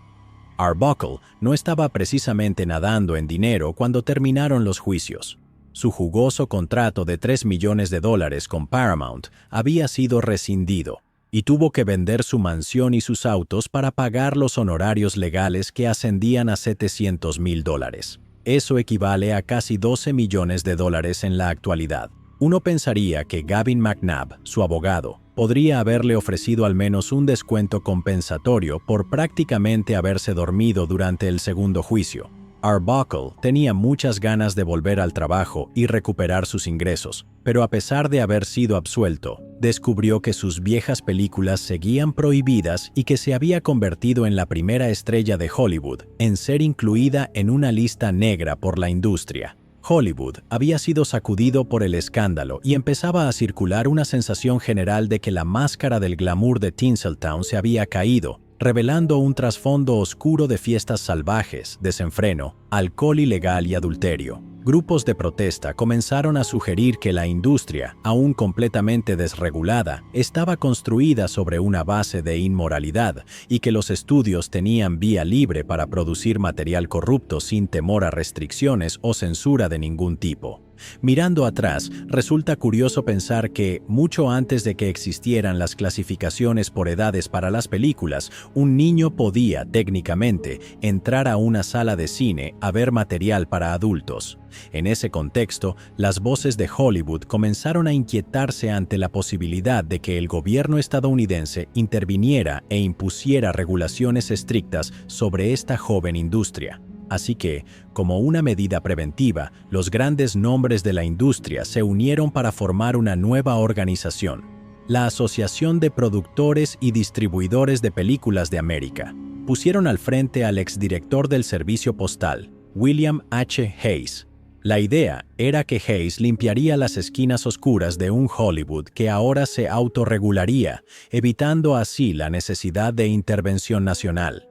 Arbuckle no estaba precisamente nadando en dinero cuando terminaron los juicios. Su jugoso contrato de $3 millones con Paramount había sido rescindido, y tuvo que vender su mansión y sus autos para pagar los honorarios legales que ascendían a $700,000. Eso equivale a casi $12 millones en la actualidad. Uno pensaría que Gavin McNabb, su abogado, podría haberle ofrecido al menos un descuento compensatorio por prácticamente haberse dormido durante el segundo juicio. Arbuckle tenía muchas ganas de volver al trabajo y recuperar sus ingresos, pero a pesar de haber sido absuelto, descubrió que sus viejas películas seguían prohibidas y que se había convertido en la primera estrella de Hollywood en ser incluida en una lista negra por la industria. Hollywood había sido sacudido por el escándalo y empezaba a circular una sensación general de que la máscara del glamour de Tinseltown se había caído, revelando un trasfondo oscuro de fiestas salvajes, desenfreno, alcohol ilegal y adulterio. Grupos de protesta comenzaron a sugerir que la industria, aún completamente desregulada, estaba construida sobre una base de inmoralidad y que los estudios tenían vía libre para producir material corrupto sin temor a restricciones o censura de ningún tipo. Mirando atrás, resulta curioso pensar que, mucho antes de que existieran las clasificaciones por edades para las películas, un niño podía, técnicamente, entrar a una sala de cine a ver material para adultos. En ese contexto, las voces de Hollywood comenzaron a inquietarse ante la posibilidad de que el gobierno estadounidense interviniera e impusiera regulaciones estrictas sobre esta joven industria. Así que, como una medida preventiva, los grandes nombres de la industria se unieron para formar una nueva organización, la Asociación de Productores y Distribuidores de Películas de América. Pusieron al frente al exdirector del Servicio Postal, William H. Hayes. La idea era que Hayes limpiaría las esquinas oscuras de un Hollywood que ahora se autorregularía, evitando así la necesidad de intervención nacional.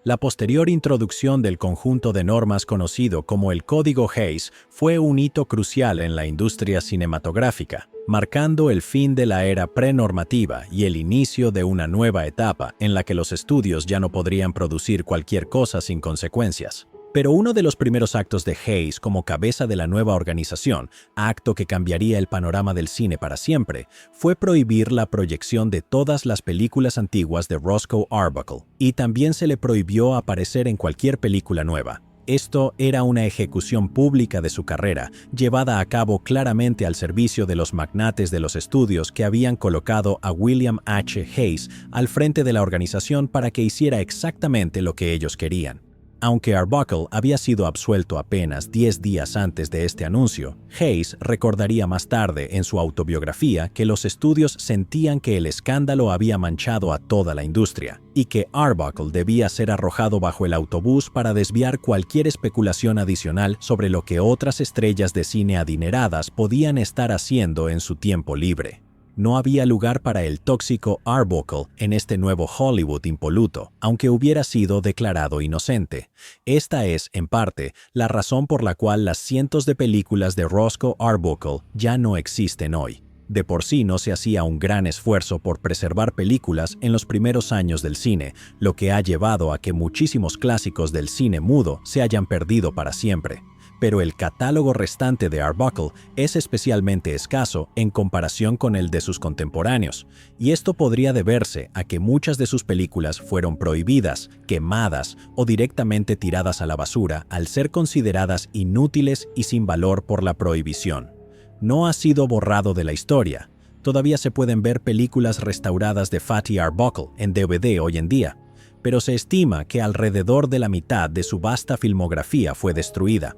La posterior introducción del conjunto de normas conocido como el Código Hayes fue un hito crucial en la industria cinematográfica, marcando el fin de la era prenormativa y el inicio de una nueva etapa en la que los estudios ya no podrían producir cualquier cosa sin consecuencias. Pero uno de los primeros actos de Hayes como cabeza de la nueva organización, acto que cambiaría el panorama del cine para siempre, fue prohibir la proyección de todas las películas antiguas de Roscoe Arbuckle, y también se le prohibió aparecer en cualquier película nueva. Esto era una ejecución pública de su carrera, llevada a cabo claramente al servicio de los magnates de los estudios que habían colocado a William H. Hayes al frente de la organización para que hiciera exactamente lo que ellos querían. Aunque Arbuckle había sido absuelto apenas 10 días antes de este anuncio, Hayes recordaría más tarde en su autobiografía que los estudios sentían que el escándalo había manchado a toda la industria y que Arbuckle debía ser arrojado bajo el autobús para desviar cualquier especulación adicional sobre lo que otras estrellas de cine adineradas podían estar haciendo en su tiempo libre. No había lugar para el tóxico Arbuckle en este nuevo Hollywood impoluto, aunque hubiera sido declarado inocente. Esta es, en parte, la razón por la cual las cientos de películas de Roscoe Arbuckle ya no existen hoy. De por sí no se hacía un gran esfuerzo por preservar películas en los primeros años del cine, lo que ha llevado a que muchísimos clásicos del cine mudo se hayan perdido para siempre. Pero el catálogo restante de Arbuckle es especialmente escaso en comparación con el de sus contemporáneos, y esto podría deberse a que muchas de sus películas fueron prohibidas, quemadas o directamente tiradas a la basura al ser consideradas inútiles y sin valor por la prohibición. No ha sido borrado de la historia. Todavía se pueden ver películas restauradas de Fatty Arbuckle en DVD hoy en día, pero se estima que alrededor de la mitad de su vasta filmografía fue destruida.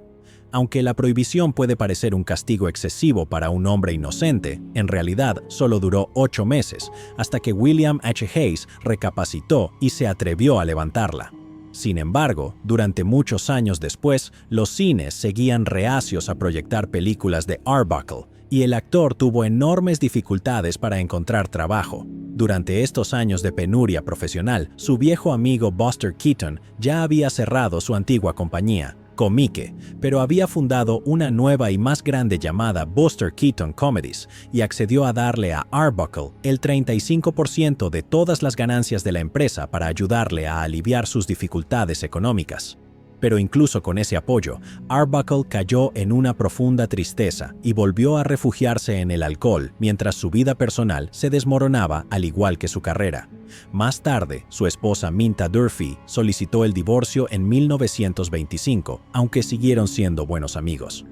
Aunque la prohibición puede parecer un castigo excesivo para un hombre inocente, en realidad solo duró 8 meses, hasta que William H. Hayes recapacitó y se atrevió a levantarla. Sin embargo, durante muchos años después, los cines seguían reacios a proyectar películas de Arbuckle, y el actor tuvo enormes dificultades para encontrar trabajo. Durante estos años de penuria profesional, su viejo amigo Buster Keaton ya había cerrado su antigua compañía, Comique, pero había fundado una nueva y más grande llamada Buster Keaton Comedies y accedió a darle a Arbuckle el 35% de todas las ganancias de la empresa para ayudarle a aliviar sus dificultades económicas. Pero incluso con ese apoyo, Arbuckle cayó en una profunda tristeza y volvió a refugiarse en el alcohol mientras su vida personal se desmoronaba al igual que su carrera. Más tarde, su esposa Minta Durfee solicitó el divorcio en 1925, aunque siguieron siendo buenos amigos.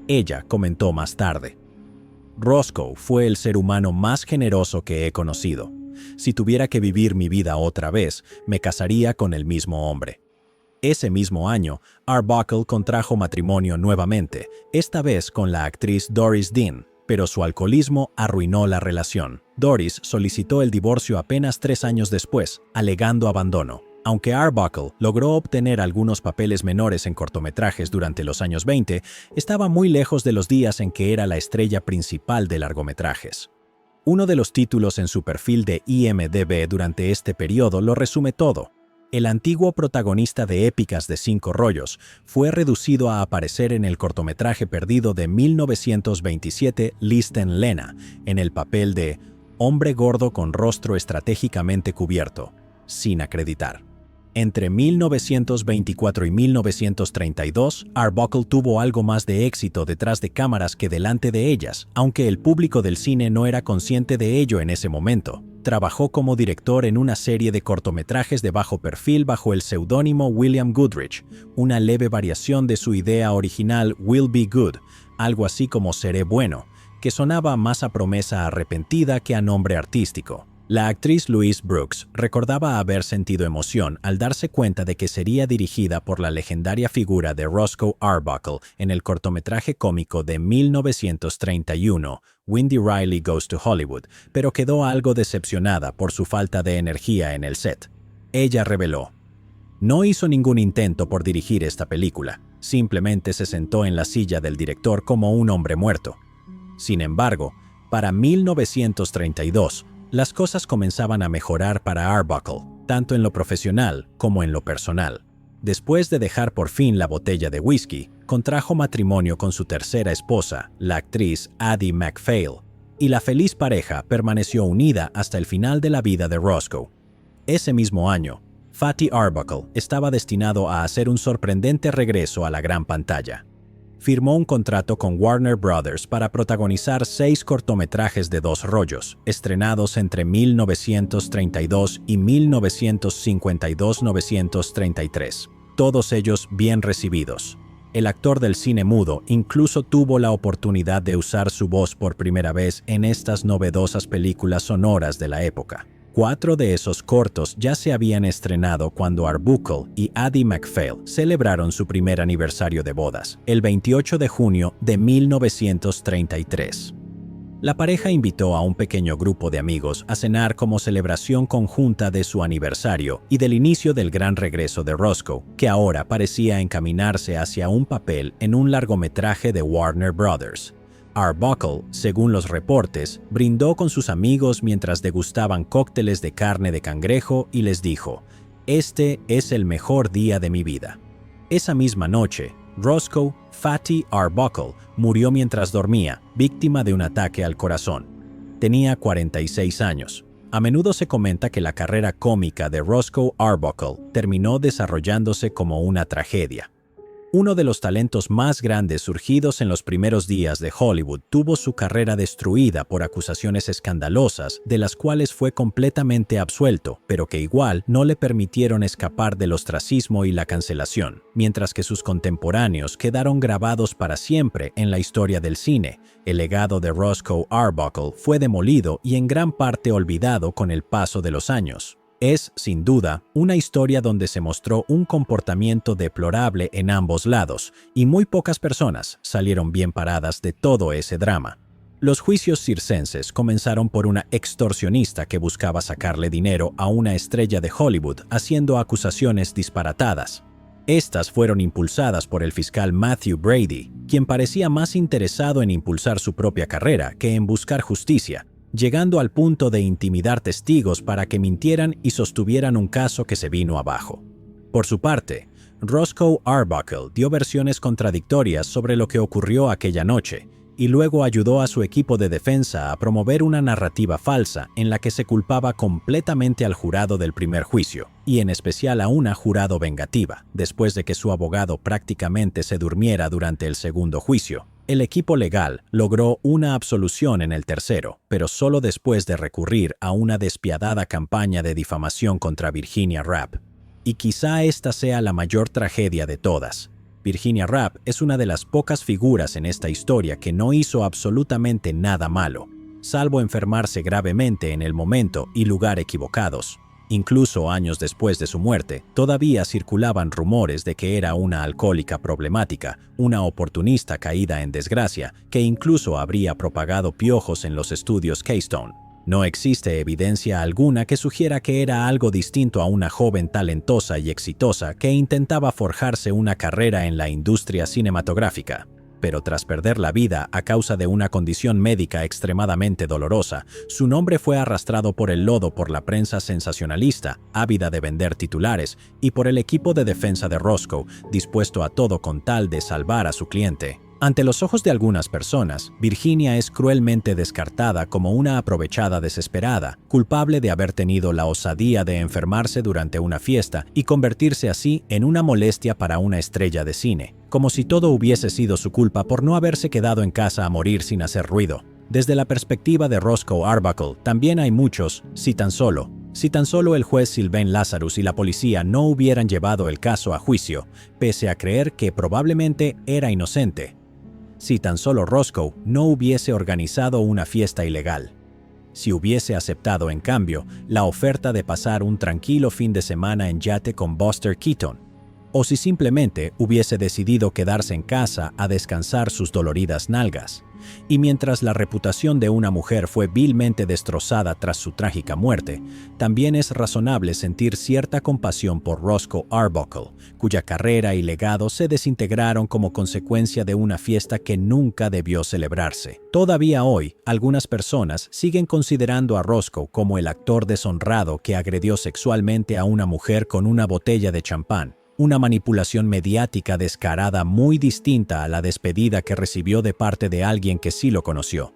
Ella comentó más tarde: Roscoe fue el ser humano más generoso que he conocido. Si tuviera que vivir mi vida otra vez, me casaría con el mismo hombre. Ese mismo año, Arbuckle contrajo matrimonio nuevamente, esta vez con la actriz Doris Dean, pero su alcoholismo arruinó la relación. Doris solicitó el divorcio apenas 3 años después, alegando abandono. Aunque Arbuckle logró obtener algunos papeles menores en cortometrajes durante los años 20, estaba muy lejos de los días en que era la estrella principal de largometrajes. Uno de los títulos en su perfil de IMDb durante este periodo lo resume todo. El antiguo protagonista de épicas de 5 rollos fue reducido a aparecer en el cortometraje perdido de 1927 Listen Lena, en el papel de hombre gordo con rostro estratégicamente cubierto, sin acreditar. Entre 1924 y 1932, Arbuckle tuvo algo más de éxito detrás de cámaras que delante de ellas, aunque el público del cine no era consciente de ello en ese momento. Trabajó como director en una serie de cortometrajes de bajo perfil bajo el seudónimo William Goodrich, una leve variación de su idea original Will Be Good, algo así como Seré Bueno, que sonaba más a promesa arrepentida que a nombre artístico. La actriz Louise Brooks recordaba haber sentido emoción al darse cuenta de que sería dirigida por la legendaria figura de Roscoe Arbuckle en el cortometraje cómico de 1931, Wendy Riley Goes to Hollywood, pero quedó algo decepcionada por su falta de energía en el set. Ella reveló: "No hizo ningún intento por dirigir esta película, simplemente se sentó en la silla del director como un hombre muerto". Sin embargo, para 1932, las cosas comenzaban a mejorar para Arbuckle, tanto en lo profesional como en lo personal. Después de dejar por fin la botella de whisky, contrajo matrimonio con su tercera esposa, la actriz Addie MacPhail, y la feliz pareja permaneció unida hasta el final de la vida de Roscoe. Ese mismo año, Fatty Arbuckle estaba destinado a hacer un sorprendente regreso a la gran pantalla. Firmó un contrato con Warner Brothers para protagonizar 6 cortometrajes de 2 rollos, estrenados entre 1932 y 1952-1933, todos ellos bien recibidos. El actor del cine mudo incluso tuvo la oportunidad de usar su voz por primera vez en estas novedosas películas sonoras de la época. 4 de esos cortos ya se habían estrenado cuando Arbuckle y Addie MacPhail celebraron su primer aniversario de bodas, el 28 de junio de 1933. La pareja invitó a un pequeño grupo de amigos a cenar como celebración conjunta de su aniversario y del inicio del gran regreso de Roscoe, que ahora parecía encaminarse hacia un papel en un largometraje de Warner Brothers. Arbuckle, según los reportes, brindó con sus amigos mientras degustaban cócteles de carne de cangrejo y les dijo: "Este es el mejor día de mi vida". Esa misma noche, Roscoe Fatty Arbuckle murió mientras dormía, víctima de un ataque al corazón. Tenía 46 años. A menudo se comenta que la carrera cómica de Roscoe Arbuckle terminó desarrollándose como una tragedia. Uno de los talentos más grandes surgidos en los primeros días de Hollywood tuvo su carrera destruida por acusaciones escandalosas de las cuales fue completamente absuelto, pero que igual no le permitieron escapar del ostracismo y la cancelación, mientras que sus contemporáneos quedaron grabados para siempre en la historia del cine. El legado de Roscoe Arbuckle fue demolido y en gran parte olvidado con el paso de los años. Es, sin duda, una historia donde se mostró un comportamiento deplorable en ambos lados, y muy pocas personas salieron bien paradas de todo ese drama. Los juicios circenses comenzaron por una extorsionista que buscaba sacarle dinero a una estrella de Hollywood haciendo acusaciones disparatadas. Estas fueron impulsadas por el fiscal Matthew Brady, quien parecía más interesado en impulsar su propia carrera que en buscar justicia, llegando al punto de intimidar testigos para que mintieran y sostuvieran un caso que se vino abajo. Por su parte, Roscoe Arbuckle dio versiones contradictorias sobre lo que ocurrió aquella noche, y luego ayudó a su equipo de defensa a promover una narrativa falsa en la que se culpaba completamente al jurado del primer juicio, y en especial a una jurado vengativa, después de que su abogado prácticamente se durmiera durante el segundo juicio. El equipo legal logró una absolución en el tercero, pero solo después de recurrir a una despiadada campaña de difamación contra Virginia Rappe. Y quizá esta sea la mayor tragedia de todas. Virginia Rappe es una de las pocas figuras en esta historia que no hizo absolutamente nada malo, salvo enfermarse gravemente en el momento y lugar equivocados. Incluso años después de su muerte, todavía circulaban rumores de que era una alcohólica problemática, una oportunista caída en desgracia, que incluso habría propagado piojos en los estudios Keystone. No existe evidencia alguna que sugiera que era algo distinto a una joven talentosa y exitosa que intentaba forjarse una carrera en la industria cinematográfica. Pero tras perder la vida a causa de una condición médica extremadamente dolorosa, su nombre fue arrastrado por el lodo por la prensa sensacionalista, ávida de vender titulares, y por el equipo de defensa de Roscoe, dispuesto a todo con tal de salvar a su cliente. Ante los ojos de algunas personas, Virginia es cruelmente descartada como una aprovechada desesperada, culpable de haber tenido la osadía de enfermarse durante una fiesta y convertirse así en una molestia para una estrella de cine, como si todo hubiese sido su culpa por no haberse quedado en casa a morir sin hacer ruido. Desde la perspectiva de Roscoe Arbuckle, también hay muchos, si tan solo el juez Sylvain Lazarus y la policía no hubieran llevado el caso a juicio, pese a creer que probablemente era inocente. Si tan solo Roscoe no hubiese organizado una fiesta ilegal. Si hubiese aceptado, en cambio, la oferta de pasar un tranquilo fin de semana en yate con Buster Keaton. O si simplemente hubiese decidido quedarse en casa a descansar sus doloridas nalgas. Y mientras la reputación de una mujer fue vilmente destrozada tras su trágica muerte, también es razonable sentir cierta compasión por Roscoe Arbuckle, cuya carrera y legado se desintegraron como consecuencia de una fiesta que nunca debió celebrarse. Todavía hoy, algunas personas siguen considerando a Roscoe como el actor deshonrado que agredió sexualmente a una mujer con una botella de champán. Una manipulación mediática descarada muy distinta a la despedida que recibió de parte de alguien que sí lo conoció.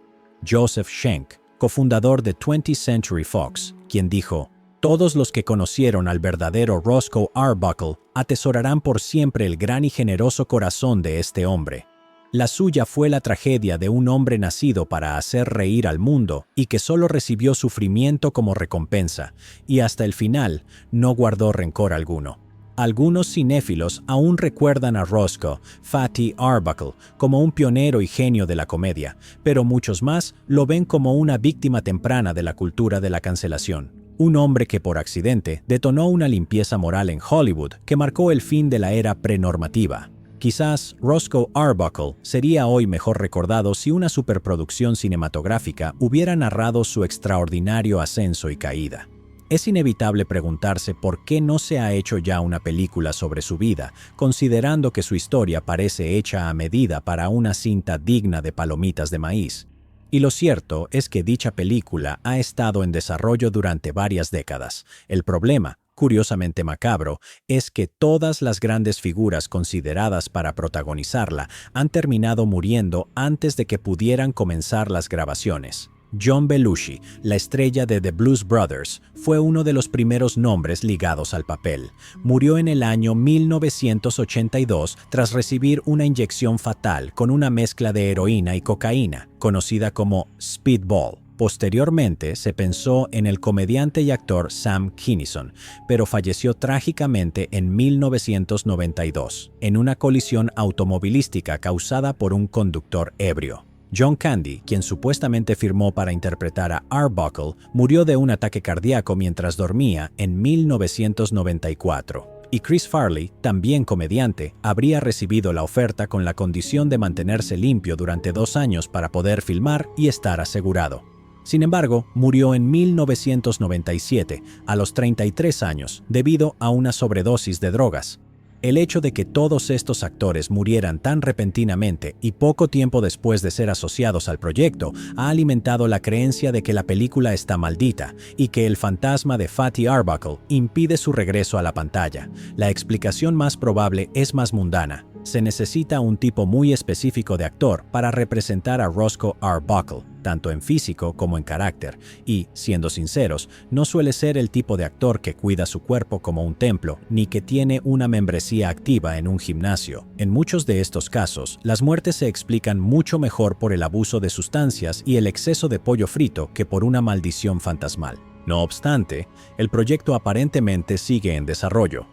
Joseph Schenck, cofundador de 20th Century Fox, quien dijo: "Todos los que conocieron al verdadero Roscoe Arbuckle atesorarán por siempre el gran y generoso corazón de este hombre. La suya fue la tragedia de un hombre nacido para hacer reír al mundo y que solo recibió sufrimiento como recompensa, y hasta el final no guardó rencor alguno". Algunos cinéfilos aún recuerdan a Roscoe Fatty Arbuckle como un pionero y genio de la comedia, pero muchos más lo ven como una víctima temprana de la cultura de la cancelación. Un hombre que por accidente detonó una limpieza moral en Hollywood que marcó el fin de la era prenormativa. Quizás Roscoe Arbuckle sería hoy mejor recordado si una superproducción cinematográfica hubiera narrado su extraordinario ascenso y caída. Es inevitable preguntarse por qué no se ha hecho ya una película sobre su vida, considerando que su historia parece hecha a medida para una cinta digna de palomitas de maíz. Y lo cierto es que dicha película ha estado en desarrollo durante varias décadas. El problema, curiosamente macabro, es que todas las grandes figuras consideradas para protagonizarla han terminado muriendo antes de que pudieran comenzar las grabaciones. John Belushi, la estrella de The Blues Brothers, fue uno de los primeros nombres ligados al papel. Murió en el año 1982 tras recibir una inyección fatal con una mezcla de heroína y cocaína, conocida como Speedball. Posteriormente se pensó en el comediante y actor Sam Kinison, pero falleció trágicamente en 1992, en una colisión automovilística causada por un conductor ebrio. John Candy, quien supuestamente firmó para interpretar a Arbuckle, murió de un ataque cardíaco mientras dormía en 1994. Y Chris Farley, también comediante, habría recibido la oferta con la condición de mantenerse limpio durante 2 años para poder filmar y estar asegurado. Sin embargo, murió en 1997, a los 33 años, debido a una sobredosis de drogas. El hecho de que todos estos actores murieran tan repentinamente y poco tiempo después de ser asociados al proyecto ha alimentado la creencia de que la película está maldita y que el fantasma de Fatty Arbuckle impide su regreso a la pantalla. La explicación más probable es más mundana. Se necesita un tipo muy específico de actor para representar a Roscoe Arbuckle, tanto en físico como en carácter, y, siendo sinceros, no suele ser el tipo de actor que cuida su cuerpo como un templo, ni que tiene una membresía activa en un gimnasio. En muchos de estos casos, las muertes se explican mucho mejor por el abuso de sustancias y el exceso de pollo frito que por una maldición fantasmal. No obstante, el proyecto aparentemente sigue en desarrollo.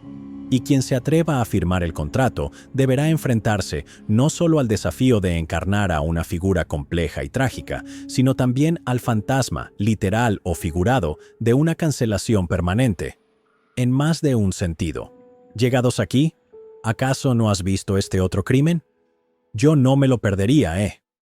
Y quien se atreva a firmar el contrato deberá enfrentarse no solo al desafío de encarnar a una figura compleja y trágica, sino también al fantasma, literal o figurado, de una cancelación permanente. En más de un sentido. ¿Llegados aquí? ¿Acaso no has visto este otro crimen? Yo no me lo perdería,